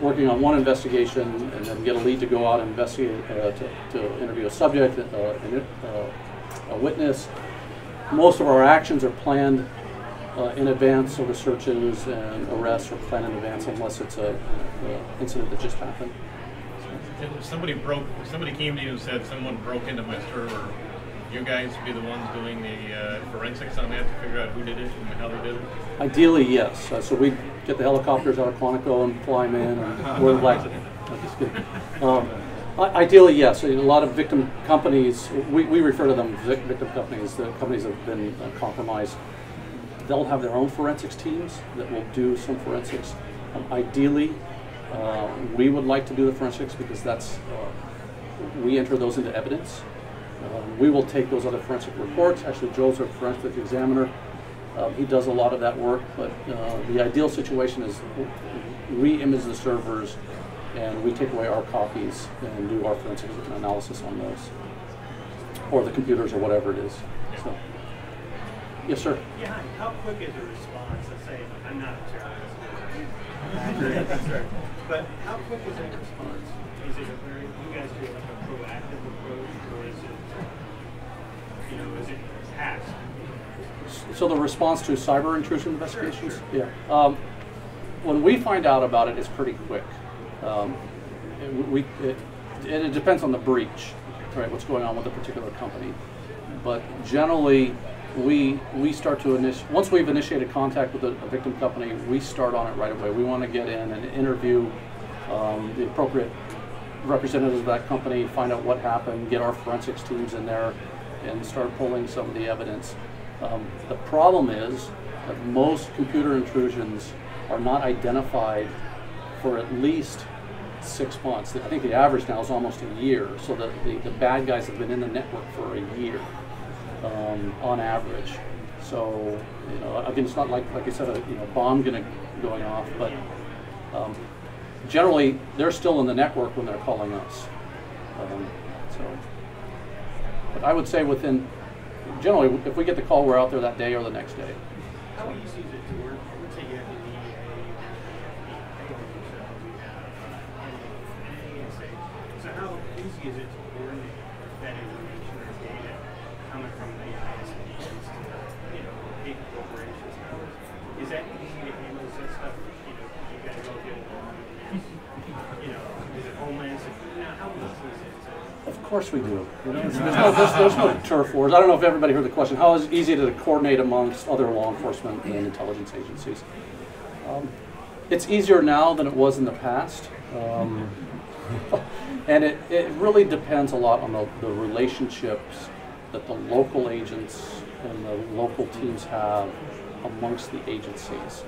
working on one investigation and then get a lead to go out and investigate, to interview a subject, a witness. Most of our actions are planned in advance, so the searches and arrests are planned in advance unless it's an incident that just happened. If somebody came to you and said someone broke into my server, you guys be the ones doing the forensics on that to figure out who did it and how they did it? Ideally, yes. So we get the helicopters out of Quantico and fly them in, and we're like, just kidding. Ideally, yes. A lot of victim companies, we refer to them as victim companies. The companies have been compromised. They'll have their own forensics teams that will do some forensics. Ideally, we would like to do the forensics because that's we enter those into evidence. We will take those other forensic reports. Actually, Joe's our forensic examiner. He does a lot of that work, but the ideal situation is we image the servers and we take away our copies and do our forensic analysis on those, or the computers, or whatever it is. So, yes, sir. Yeah, how quick is a response? Let's say I'm not a terrorist. But how quick is a response? Is it you guys do like a proactive approach, or is it, is it fast? So the response to cyber intrusion investigations? Yeah. When we find out about it, it's pretty quick. It depends on the breach, right? What's going on with a particular company. But generally, we start to once we've initiated contact with a victim company, we start on it right away. We want to get in and interview the appropriate representatives of that company, find out what happened, get our forensics teams in there, and start pulling some of the evidence. The problem is that most computer intrusions are not identified for at least 6 months. I think the average now is almost a year, so the bad guys have been in the network for a year on average. So, again, it's not like I said, a bomb going off, but generally they're still in the network when they're calling us. But I would say generally, if we get the call, we're out there that day or the next day. How easy is it to work? Let's say you have the DEA, so how easy is it to coordinate that information or data coming from the ISPs to, big corporations? Is that easy to handle that stuff? You got to go get is it Homeland Security? Now, how easy is it to? Of course we do. There's no turf wars. I don't know if everybody heard the question. How is it easy to coordinate amongst other law enforcement and intelligence agencies? It's easier now than it was in the past. And it really depends a lot on the relationships that the local agents and the local teams have amongst the agencies.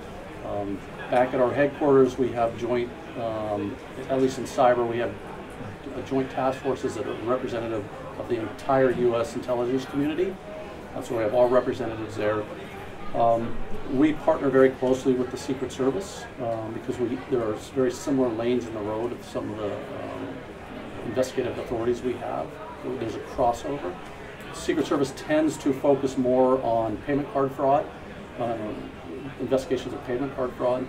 Back at our headquarters, we have joint, at least in cyber, we have joint task forces that are representative of the entire U.S. intelligence community. So we have all representatives there. We partner very closely with the Secret Service because there are very similar lanes in the road of some of the investigative authorities we have. There's a crossover. Secret Service tends to focus more on payment card fraud, investigations of payment card fraud.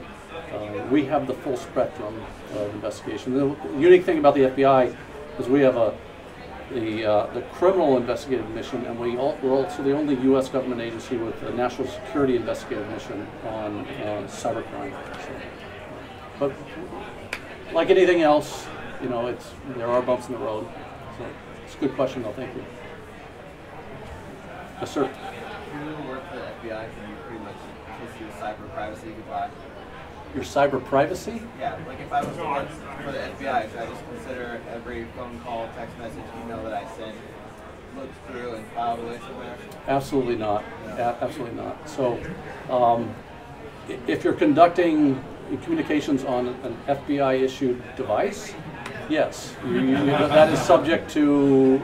We have the full spectrum of investigation. The unique thing about the FBI is we have the criminal investigative mission, and we're also the only U.S. government agency with a national security investigative mission on cybercrime. So, but like anything else, you know, there are bumps in the road. So it's a good question, though. Thank you. Yes, sir. If you work for the FBI, can you pretty much kiss your cyber privacy goodbye? Your cyber privacy? Yeah, like if I was to work for the FBI, should I just consider every phone call, text message, email that I send looked through and filed away somewhere? Absolutely not. Absolutely not. So if you're conducting communications on an FBI-issued device, yes, that is subject to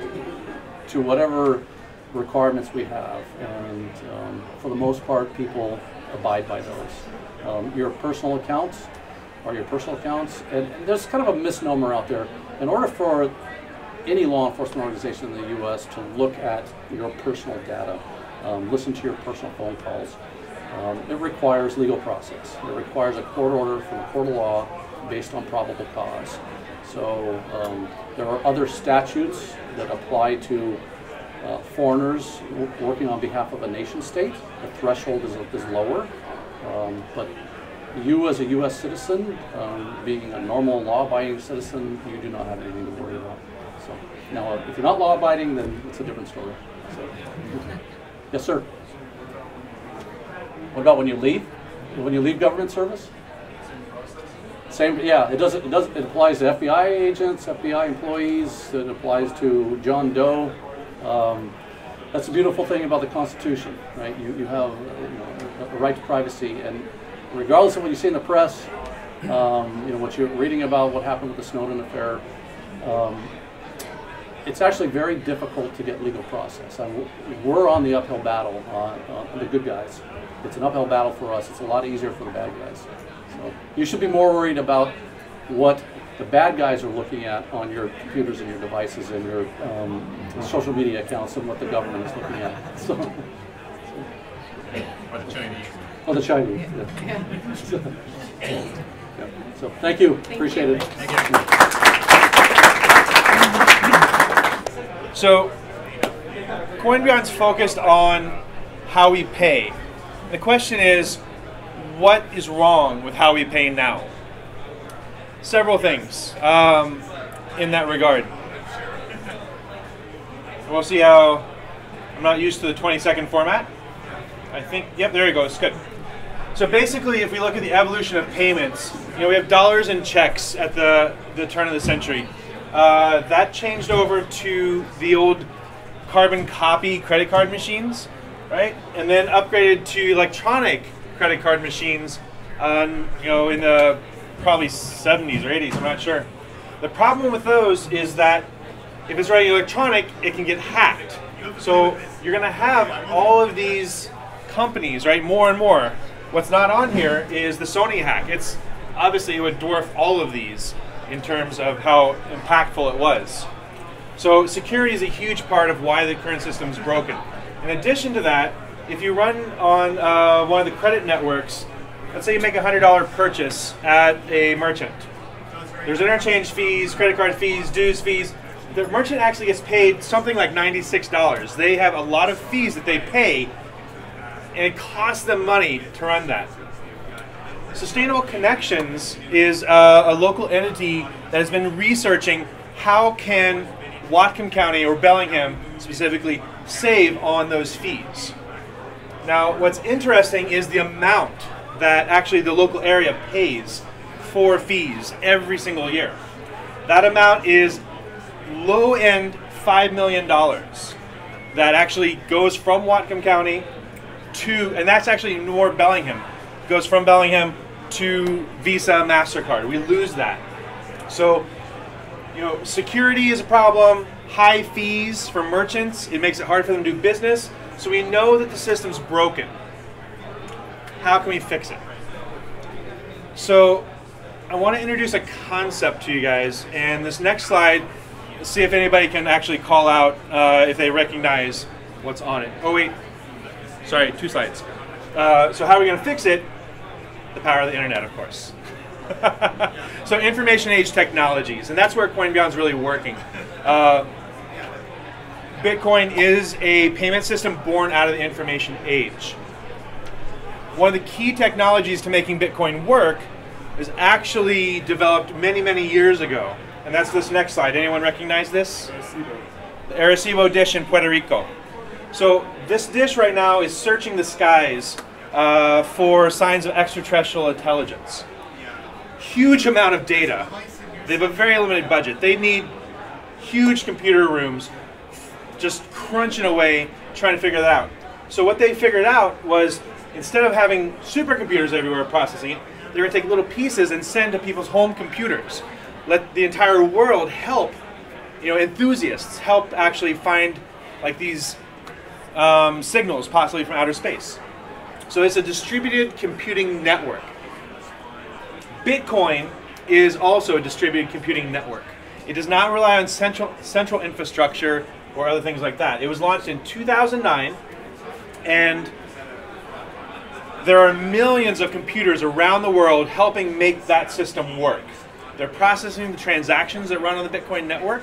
whatever requirements we have, and for the most part, people abide by those. Your personal accounts are your personal accounts, and there's kind of a misnomer out there. In order for any law enforcement organization in the U.S. to look at your personal data, listen to your personal phone calls, it requires legal process. It requires a court order from a court of law based on probable cause. So there are other statutes that apply to foreigners working on behalf of a nation state. The threshold is lower, but you as a U.S. citizen, being a normal law-abiding citizen, you do not have anything to worry about. So now, if you're not law-abiding, then it's a different story. So, yes, sir. What about when you leave? When you leave government service? Same. Yeah, it applies to FBI agents, FBI employees. It applies to John Doe. That's the beautiful thing about the Constitution, right? You have a right to privacy, and regardless of what you see in the press, what you're reading about what happened with the Snowden affair, it's actually very difficult to get legal process. We're on the uphill battle on the good guys. It's an uphill battle for us. It's a lot easier for the bad guys. So you should be more worried about what the bad guys are looking at on your computers and your devices and your social media accounts than what the government is looking at. So, or the Chinese. Oh, the Chinese. Yeah. So thank you. Appreciate it. Thank you. So CoinBeyond's focused on how we pay. The question is, what is wrong with how we pay now? Several things in that regard. We'll see how. I'm not used to the 20-second format. I think, yep, there you go, it's good. So basically, if we look at the evolution of payments, we have dollars and checks at the turn of the century. That changed over to the old carbon copy credit card machines, right? And then upgraded to electronic credit card machines, in the probably 70s or 80s, I'm not sure. The problem with those is that if it's running electronic, it can get hacked. So you're going to have all of these companies, right, more and more. What's not on here is the Sony hack. It's obviously, it would dwarf all of these in terms of how impactful it was. So security is a huge part of why the current system is broken. In addition to that, if you run on one of the credit networks, let's say you make a $100 purchase at a merchant. There's interchange fees, credit card fees, dues fees. The merchant actually gets paid something like $96. They have a lot of fees that they pay, and it costs them money to run that. Sustainable Connections is a local entity that has been researching how can Whatcom County, or Bellingham specifically, save on those fees. Now, what's interesting is the amount that actually the local area pays for fees every single year. That amount is low-end $5 million that actually goes from Whatcom County to, and that's actually North Bellingham, goes from Bellingham to Visa, MasterCard. We lose that. So, you know, security is a problem, high fees for merchants, it makes it hard for them to do business. So we know that the system's broken. How can we fix it? So I want to introduce a concept to you guys, and this next slide, see if anybody can actually call out if they recognize what's on it. Oh wait, sorry, 2 slides. So how are we going to fix it? The power of the internet, of course. So information age technologies, and that's where CoinBeyond's really working. Bitcoin is a payment system born out of the information age. One of the key technologies to making Bitcoin work is actually developed many, many years ago. And that's this next slide. Anyone recognize this? The Arecibo dish in Puerto Rico. So this dish right now is searching the skies for signs of extraterrestrial intelligence. Huge amount of data. They have a very limited budget. They need huge computer rooms just crunching away trying to figure that out. So what they figured out was, instead of having supercomputers everywhere processing it, they're going to take little pieces and send to people's home computers. Let the entire world help, you know, enthusiasts help actually find like these signals possibly from outer space. So it's a distributed computing network. Bitcoin is also a distributed computing network. It does not rely on central infrastructure or other things like that. It was launched in 2009, and there are millions of computers around the world helping make that system work. They're processing the transactions that run on the Bitcoin network.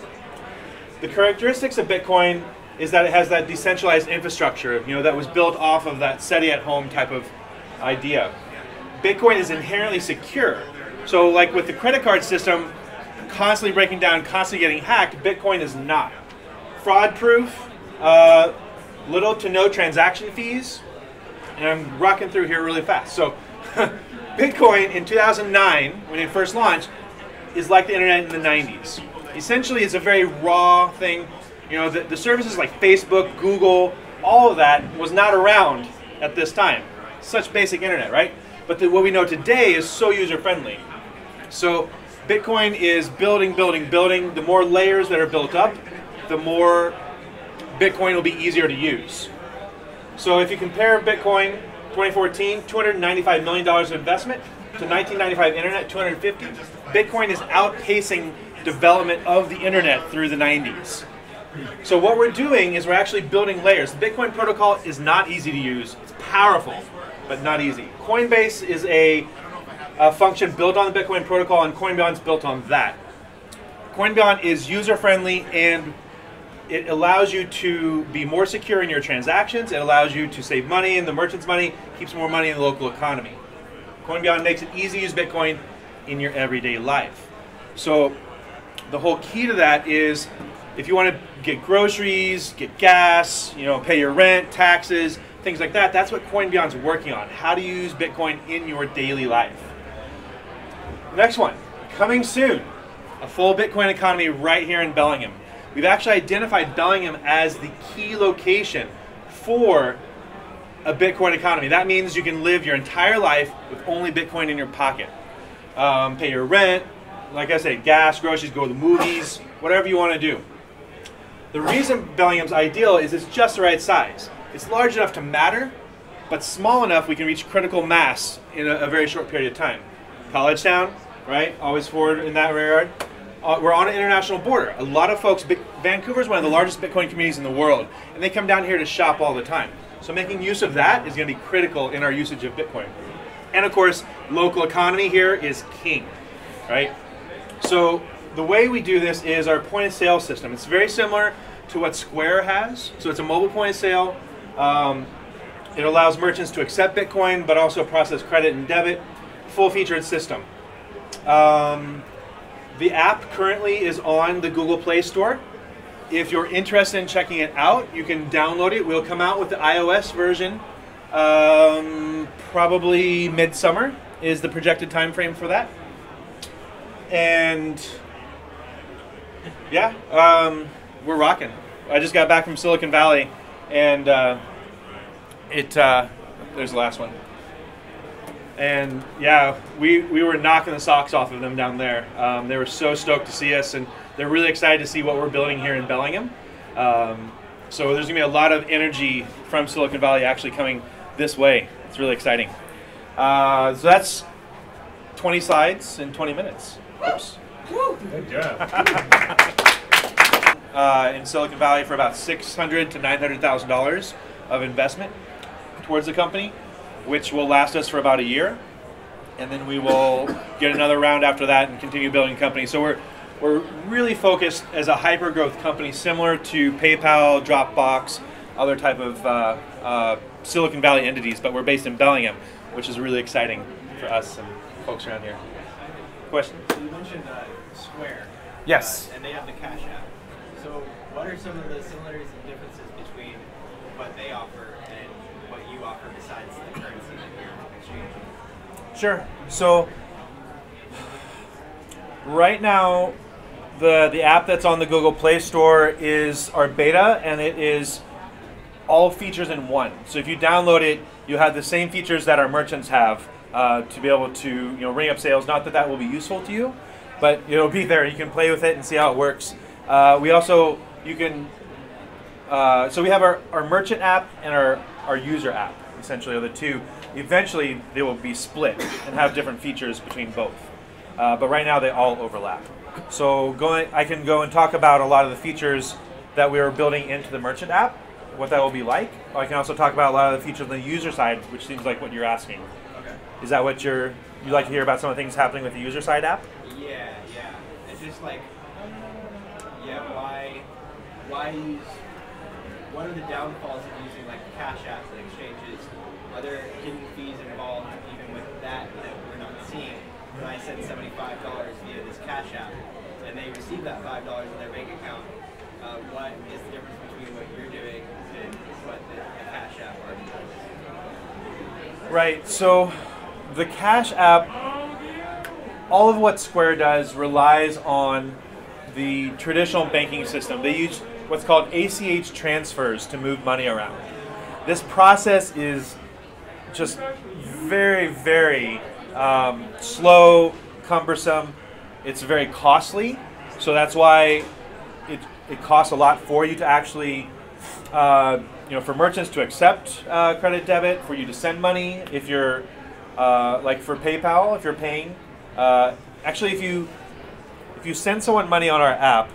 The characteristics of Bitcoin is that it has that decentralized infrastructure, you know, that was built off of that SETI at home type of idea. Bitcoin is inherently secure. So like with the credit card system constantly breaking down, constantly getting hacked, Bitcoin is not. Fraud proof, little to no transaction fees, and I'm rocking through here really fast. So Bitcoin in 2009, when it first launched, is like the internet in the 90s. Essentially, it's a very raw thing. You know, the services like Facebook, Google, all of that was not around at this time. Such basic internet, right? But what we know today is so user-friendly. So Bitcoin is building, building, building. The more layers that are built up, the more Bitcoin will be easier to use. So if you compare Bitcoin 2014, $295 million of investment, to 1995 internet, 250, Bitcoin is outpacing development of the internet through the 90s. So what we're doing is we're actually building layers. The Bitcoin protocol is not easy to use. It's powerful, but not easy. Coinbase is a function built on the Bitcoin protocol, and CoinBeyond's built on that. CoinBeyond is user-friendly, and it allows you to be more secure in your transactions. It allows you to save money in the merchant's money, keeps more money in the local economy. CoinBeyond makes it easy to use Bitcoin in your everyday life. So the whole key to that is, if you want to get groceries, get gas, you know, pay your rent, taxes, things like that, that's what CoinBeyond's working on. How to use Bitcoin in your daily life. Next one, coming soon, a full Bitcoin economy right here in Bellingham. We've actually identified Bellingham as the key location for a Bitcoin economy. That means you can live your entire life with only Bitcoin in your pocket. Pay your rent, like I said, gas, groceries, go to the movies, whatever you want to do. The reason Bellingham's ideal is it's just the right size. It's large enough to matter, but small enough we can reach critical mass in a very short period of time. College town, right? Always forward in that regard. We're on an international border. A lot of folks, Vancouver is one of the largest Bitcoin communities in the world, and they come down here to shop all the time. So making use of that is going to be critical in our usage of Bitcoin. And of course, local economy here is king, right? So the way we do this is our point of sale system. It's very similar to what Square has. So it's a mobile point of sale. It allows merchants to accept Bitcoin, but also process credit and debit. Full featured system. The app currently is on the Google Play Store. If you're interested in checking it out, you can download it. We'll come out with the iOS version probably midsummer is the projected time frame for that. And yeah, we're rocking. I just got back from Silicon Valley, and there's the last one. And yeah, we were knocking the socks off of them down there. They were so stoked to see us, and they're really excited to see what we're building here in Bellingham. So there's going to be a lot of energy from Silicon Valley actually coming this way. It's really exciting. So that's 20 slides in 20 minutes. Oops. Good job. In Silicon Valley for about $600,000 to $900,000 of investment towards the company, which will last us for about a year, and then we will get another round after that and continue building a company. So we're really focused as a hyper-growth company, similar to PayPal, Dropbox, other type of Silicon Valley entities, but we're based in Bellingham, which is really exciting for us and folks around here. Question? You mentioned Square. Yes. And they have the Cash App. So what are some of the similarities and differences between what they offer and what you offer besides the currency that you're exchanging? Sure. So right now, the app that's on the Google Play Store is our beta, and it is all features in one. So if you download it, you have the same features that our merchants have to be able to ring up sales. Not that that will be useful to you, but it'll be there. You can play with it and see how it works. We also, so we have our merchant app and our user app, essentially are the two. Eventually, they will be split and have different features between both. But right now, they all overlap. So I can go and talk about a lot of the features that we are building into the merchant app, what that will be like. I can also talk about a lot of the features on the user side, which seems like what you're asking. Okay. Is that what you'd like to hear about some of the things happening with the user side app? Yeah. It's just like, why use, what are the downfalls of using like Cash Apps and exchanges? Are there hidden fees involved even with that we're not seeing? When I send $75 via this Cash App and they receive that $5 in their bank account, what is the difference between what you're doing and what the Cash App already does? Right, so the Cash App, all of what Square does relies on the traditional banking system. They use what's called ACH transfers to move money around. This process is just very, very slow, cumbersome. It's very costly, so that's why it costs a lot for you to actually, for merchants to accept credit debit, for you to send money. If you're like for PayPal, if you're paying, actually if you send someone money on our app,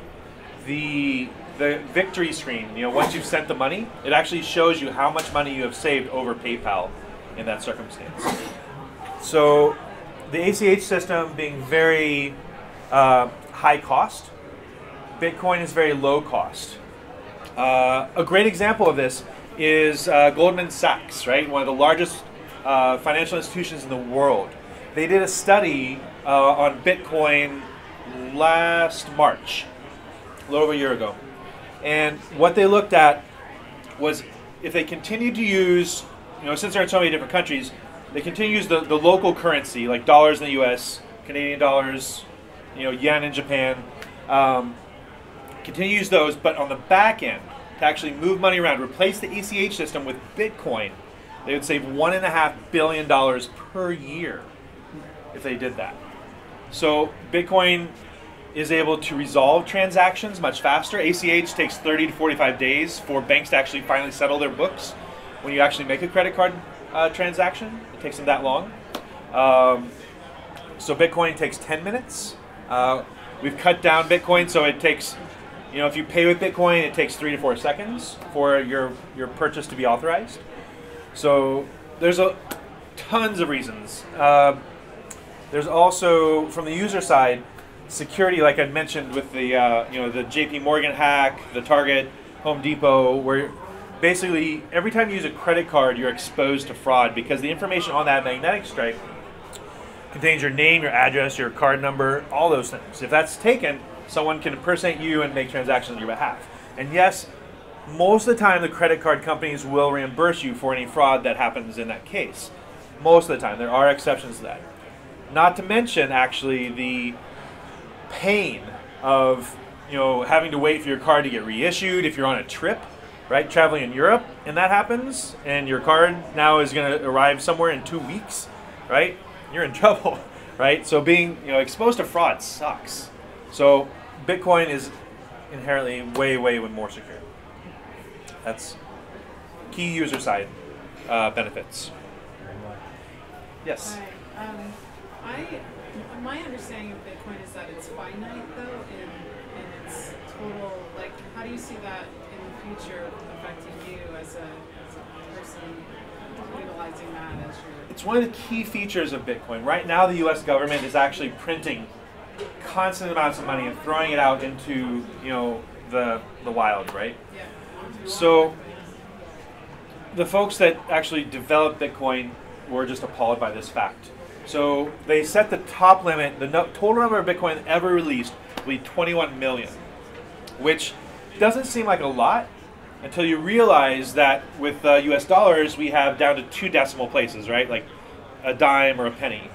the victory screen, once you've sent the money, it actually shows you how much money you have saved over PayPal in that circumstance. So the ACH system being very high cost, Bitcoin is very low cost. A great example of this is Goldman Sachs, right? One of the largest financial institutions in the world. They did a study on Bitcoin last March, a little over a year ago. And what they looked at was if they continued to use, since they're in so many different countries, they continue to use the local currency, like dollars in the US, Canadian dollars, yen in Japan, continue to use those, but on the back end, to actually move money around, replace the ACH system with Bitcoin, they would save $1.5 billion per year if they did that. So Bitcoin is able to resolve transactions much faster. ACH takes 30 to 45 days for banks to actually finally settle their books. When you actually make a credit card transaction, it takes them that long. So Bitcoin takes 10 minutes. We've cut down Bitcoin, so it takes, if you pay with Bitcoin, it takes 3 to 4 seconds for your purchase to be authorized. So there's tons of reasons. There's also, from the user side, security, like I mentioned with the the JP Morgan hack, the Target, Home Depot, where basically every time you use a credit card, you're exposed to fraud because the information on that magnetic stripe contains your name, your address, your card number, all those things. If that's taken, someone can impersonate you and make transactions on your behalf. And yes, most of the time the credit card companies will reimburse you for any fraud that happens in that case. Most of the time. There are exceptions to that. Not to mention, actually, the pain of having to wait for your card to get reissued if you're on a trip, right? Traveling in Europe, and that happens, and your card now is going to arrive somewhere in 2 weeks. right, you're in trouble, right? So being exposed to fraud sucks. So Bitcoin is inherently way more secure. That's key user side benefits. Yes. Hi. My understanding of Bitcoin is that it's finite, though, in its total. Like, how do you see that in the future affecting you as a person utilizing that as your? It's one of the key features of Bitcoin. Right now, the U.S. government is actually printing constant amounts of money and throwing it out into the wild, right? Yeah. So the folks that actually developed Bitcoin were just appalled by this fact. So they set the top limit, the total number of Bitcoin ever released will be 21 million, which doesn't seem like a lot until you realize that with US dollars, we have down to 2 decimal places, right? Like a dime or a penny.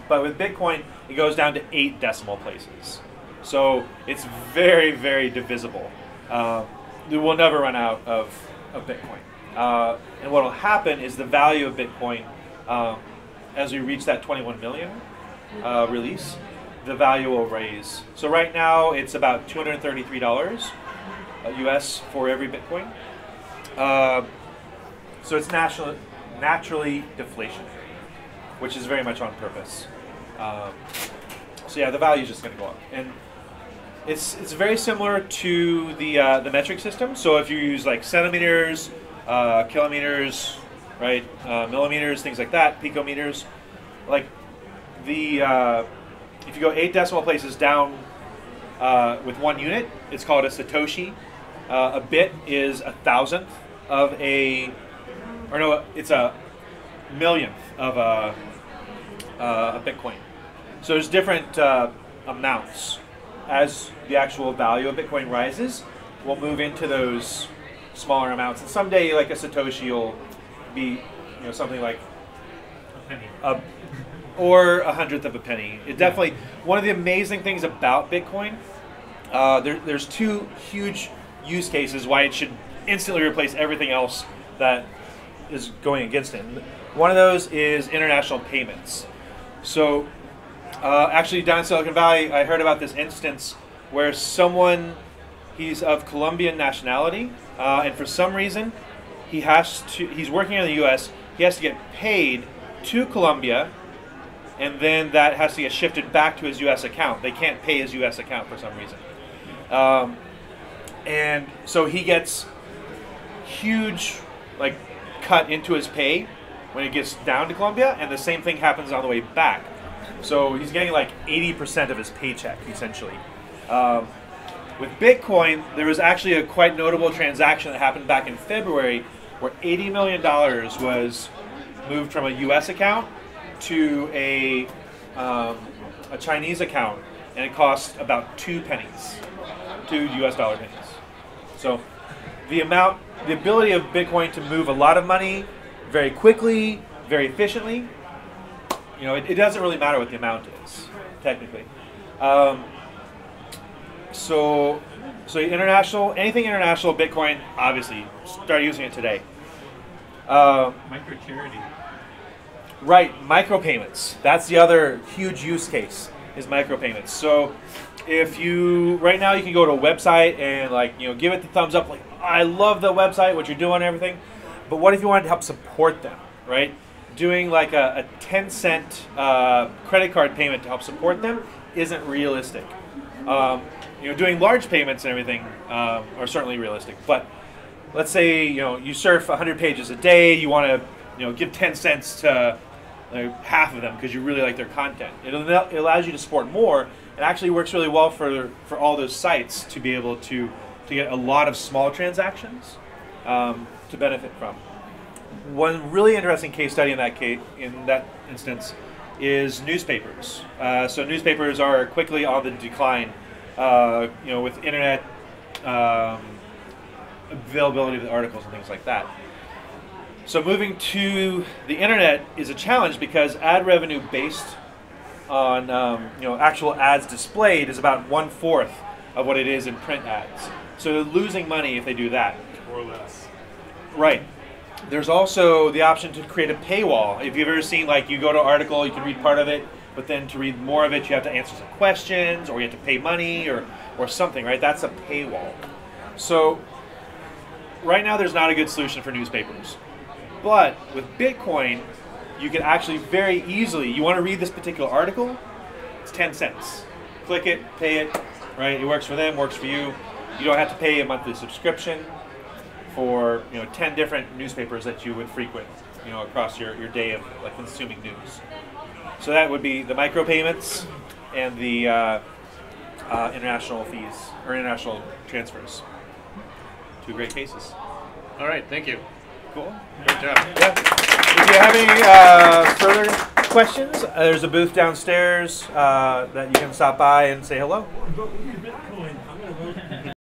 But with Bitcoin, it goes down to 8 decimal places. So it's very divisible. We will never run out of Bitcoin. And what will happen is the value of Bitcoin, as we reach that 21 million release, the value will raise. So right now it's about $233 US for every Bitcoin. So it's naturally deflationary, which is very much on purpose. So yeah, the value is just going to go up, and it's very similar to the metric system. So if you use like centimeters, kilometers, right, millimeters, things like that, picometers, like if you go 8 decimal places down with 1 unit, it's called a Satoshi. A bit is 1,000th of it's a millionth of a Bitcoin. So there's different amounts. As the actual value of Bitcoin rises, we'll move into those smaller amounts. And someday, like a Satoshi will be, something like a penny, or 100th of a penny. It definitely, one of the amazing things about Bitcoin, there's 2 huge use cases why it should instantly replace everything else that is going against it. One of those is international payments. So actually down in Silicon Valley, I heard about this instance where he's of Colombian nationality, and for some reason, he's working in the U.S., he has to get paid to Colombia, and then that has to get shifted back to his U.S. account. They can't pay his U.S. account for some reason. And so he gets huge, cut into his pay when it gets down to Colombia, and the same thing happens on the way back. So he's getting 80% of his paycheck, essentially. With Bitcoin, there was actually a quite notable transaction that happened back in February where $80 million was moved from a U.S. account to a Chinese account, and it cost about 2 pennies, 2 US dollar pennies. So the ability of Bitcoin to move a lot of money very quickly, very efficiently, it doesn't really matter what the amount is, technically. So anything international, Bitcoin, obviously, start using it today. Micro-charity. Right, micropayments. That's the other huge use case, is micropayments. So right now you can go to a website and give it the thumbs up, I love the website, what you're doing and everything, but what if you wanted to help support them, right? Doing a 10-cent credit card payment to help support them isn't realistic. Doing large payments and everything are certainly realistic, but let's say you surf 100 pages a day, you want to give 10 cents to half of them because you really like their content. It allows you to support more. It actually works really well for all those sites to be able to get a lot of small transactions to benefit from. One really interesting case study in that instance is newspapers. So newspapers are quickly on the decline, with internet availability of the articles and things like that. So moving to the internet is a challenge because ad revenue based on actual ads displayed is about 1/4 of what it is in print ads. So they're losing money if they do that. Or less. Right. There's also the option to create a paywall. If you've ever seen, like, you go to an article, you can read part of it, but then to read more of it, you have to answer some questions, or you have to pay money, or something, right? That's a paywall. So right now, there's not a good solution for newspapers. But with Bitcoin, you can actually very easily, you want to read this particular article, it's 10 cents. Click it, pay it, right? It works for them, works for you. You don't have to pay a monthly subscription for 10 different newspapers that you would frequent across your day of like consuming news. So that would be the micropayments and the international fees or international transfers. Two great cases. All right, thank you. Cool. Great job. Yeah. If you have any further questions, there's a booth downstairs that you can stop by and say hello.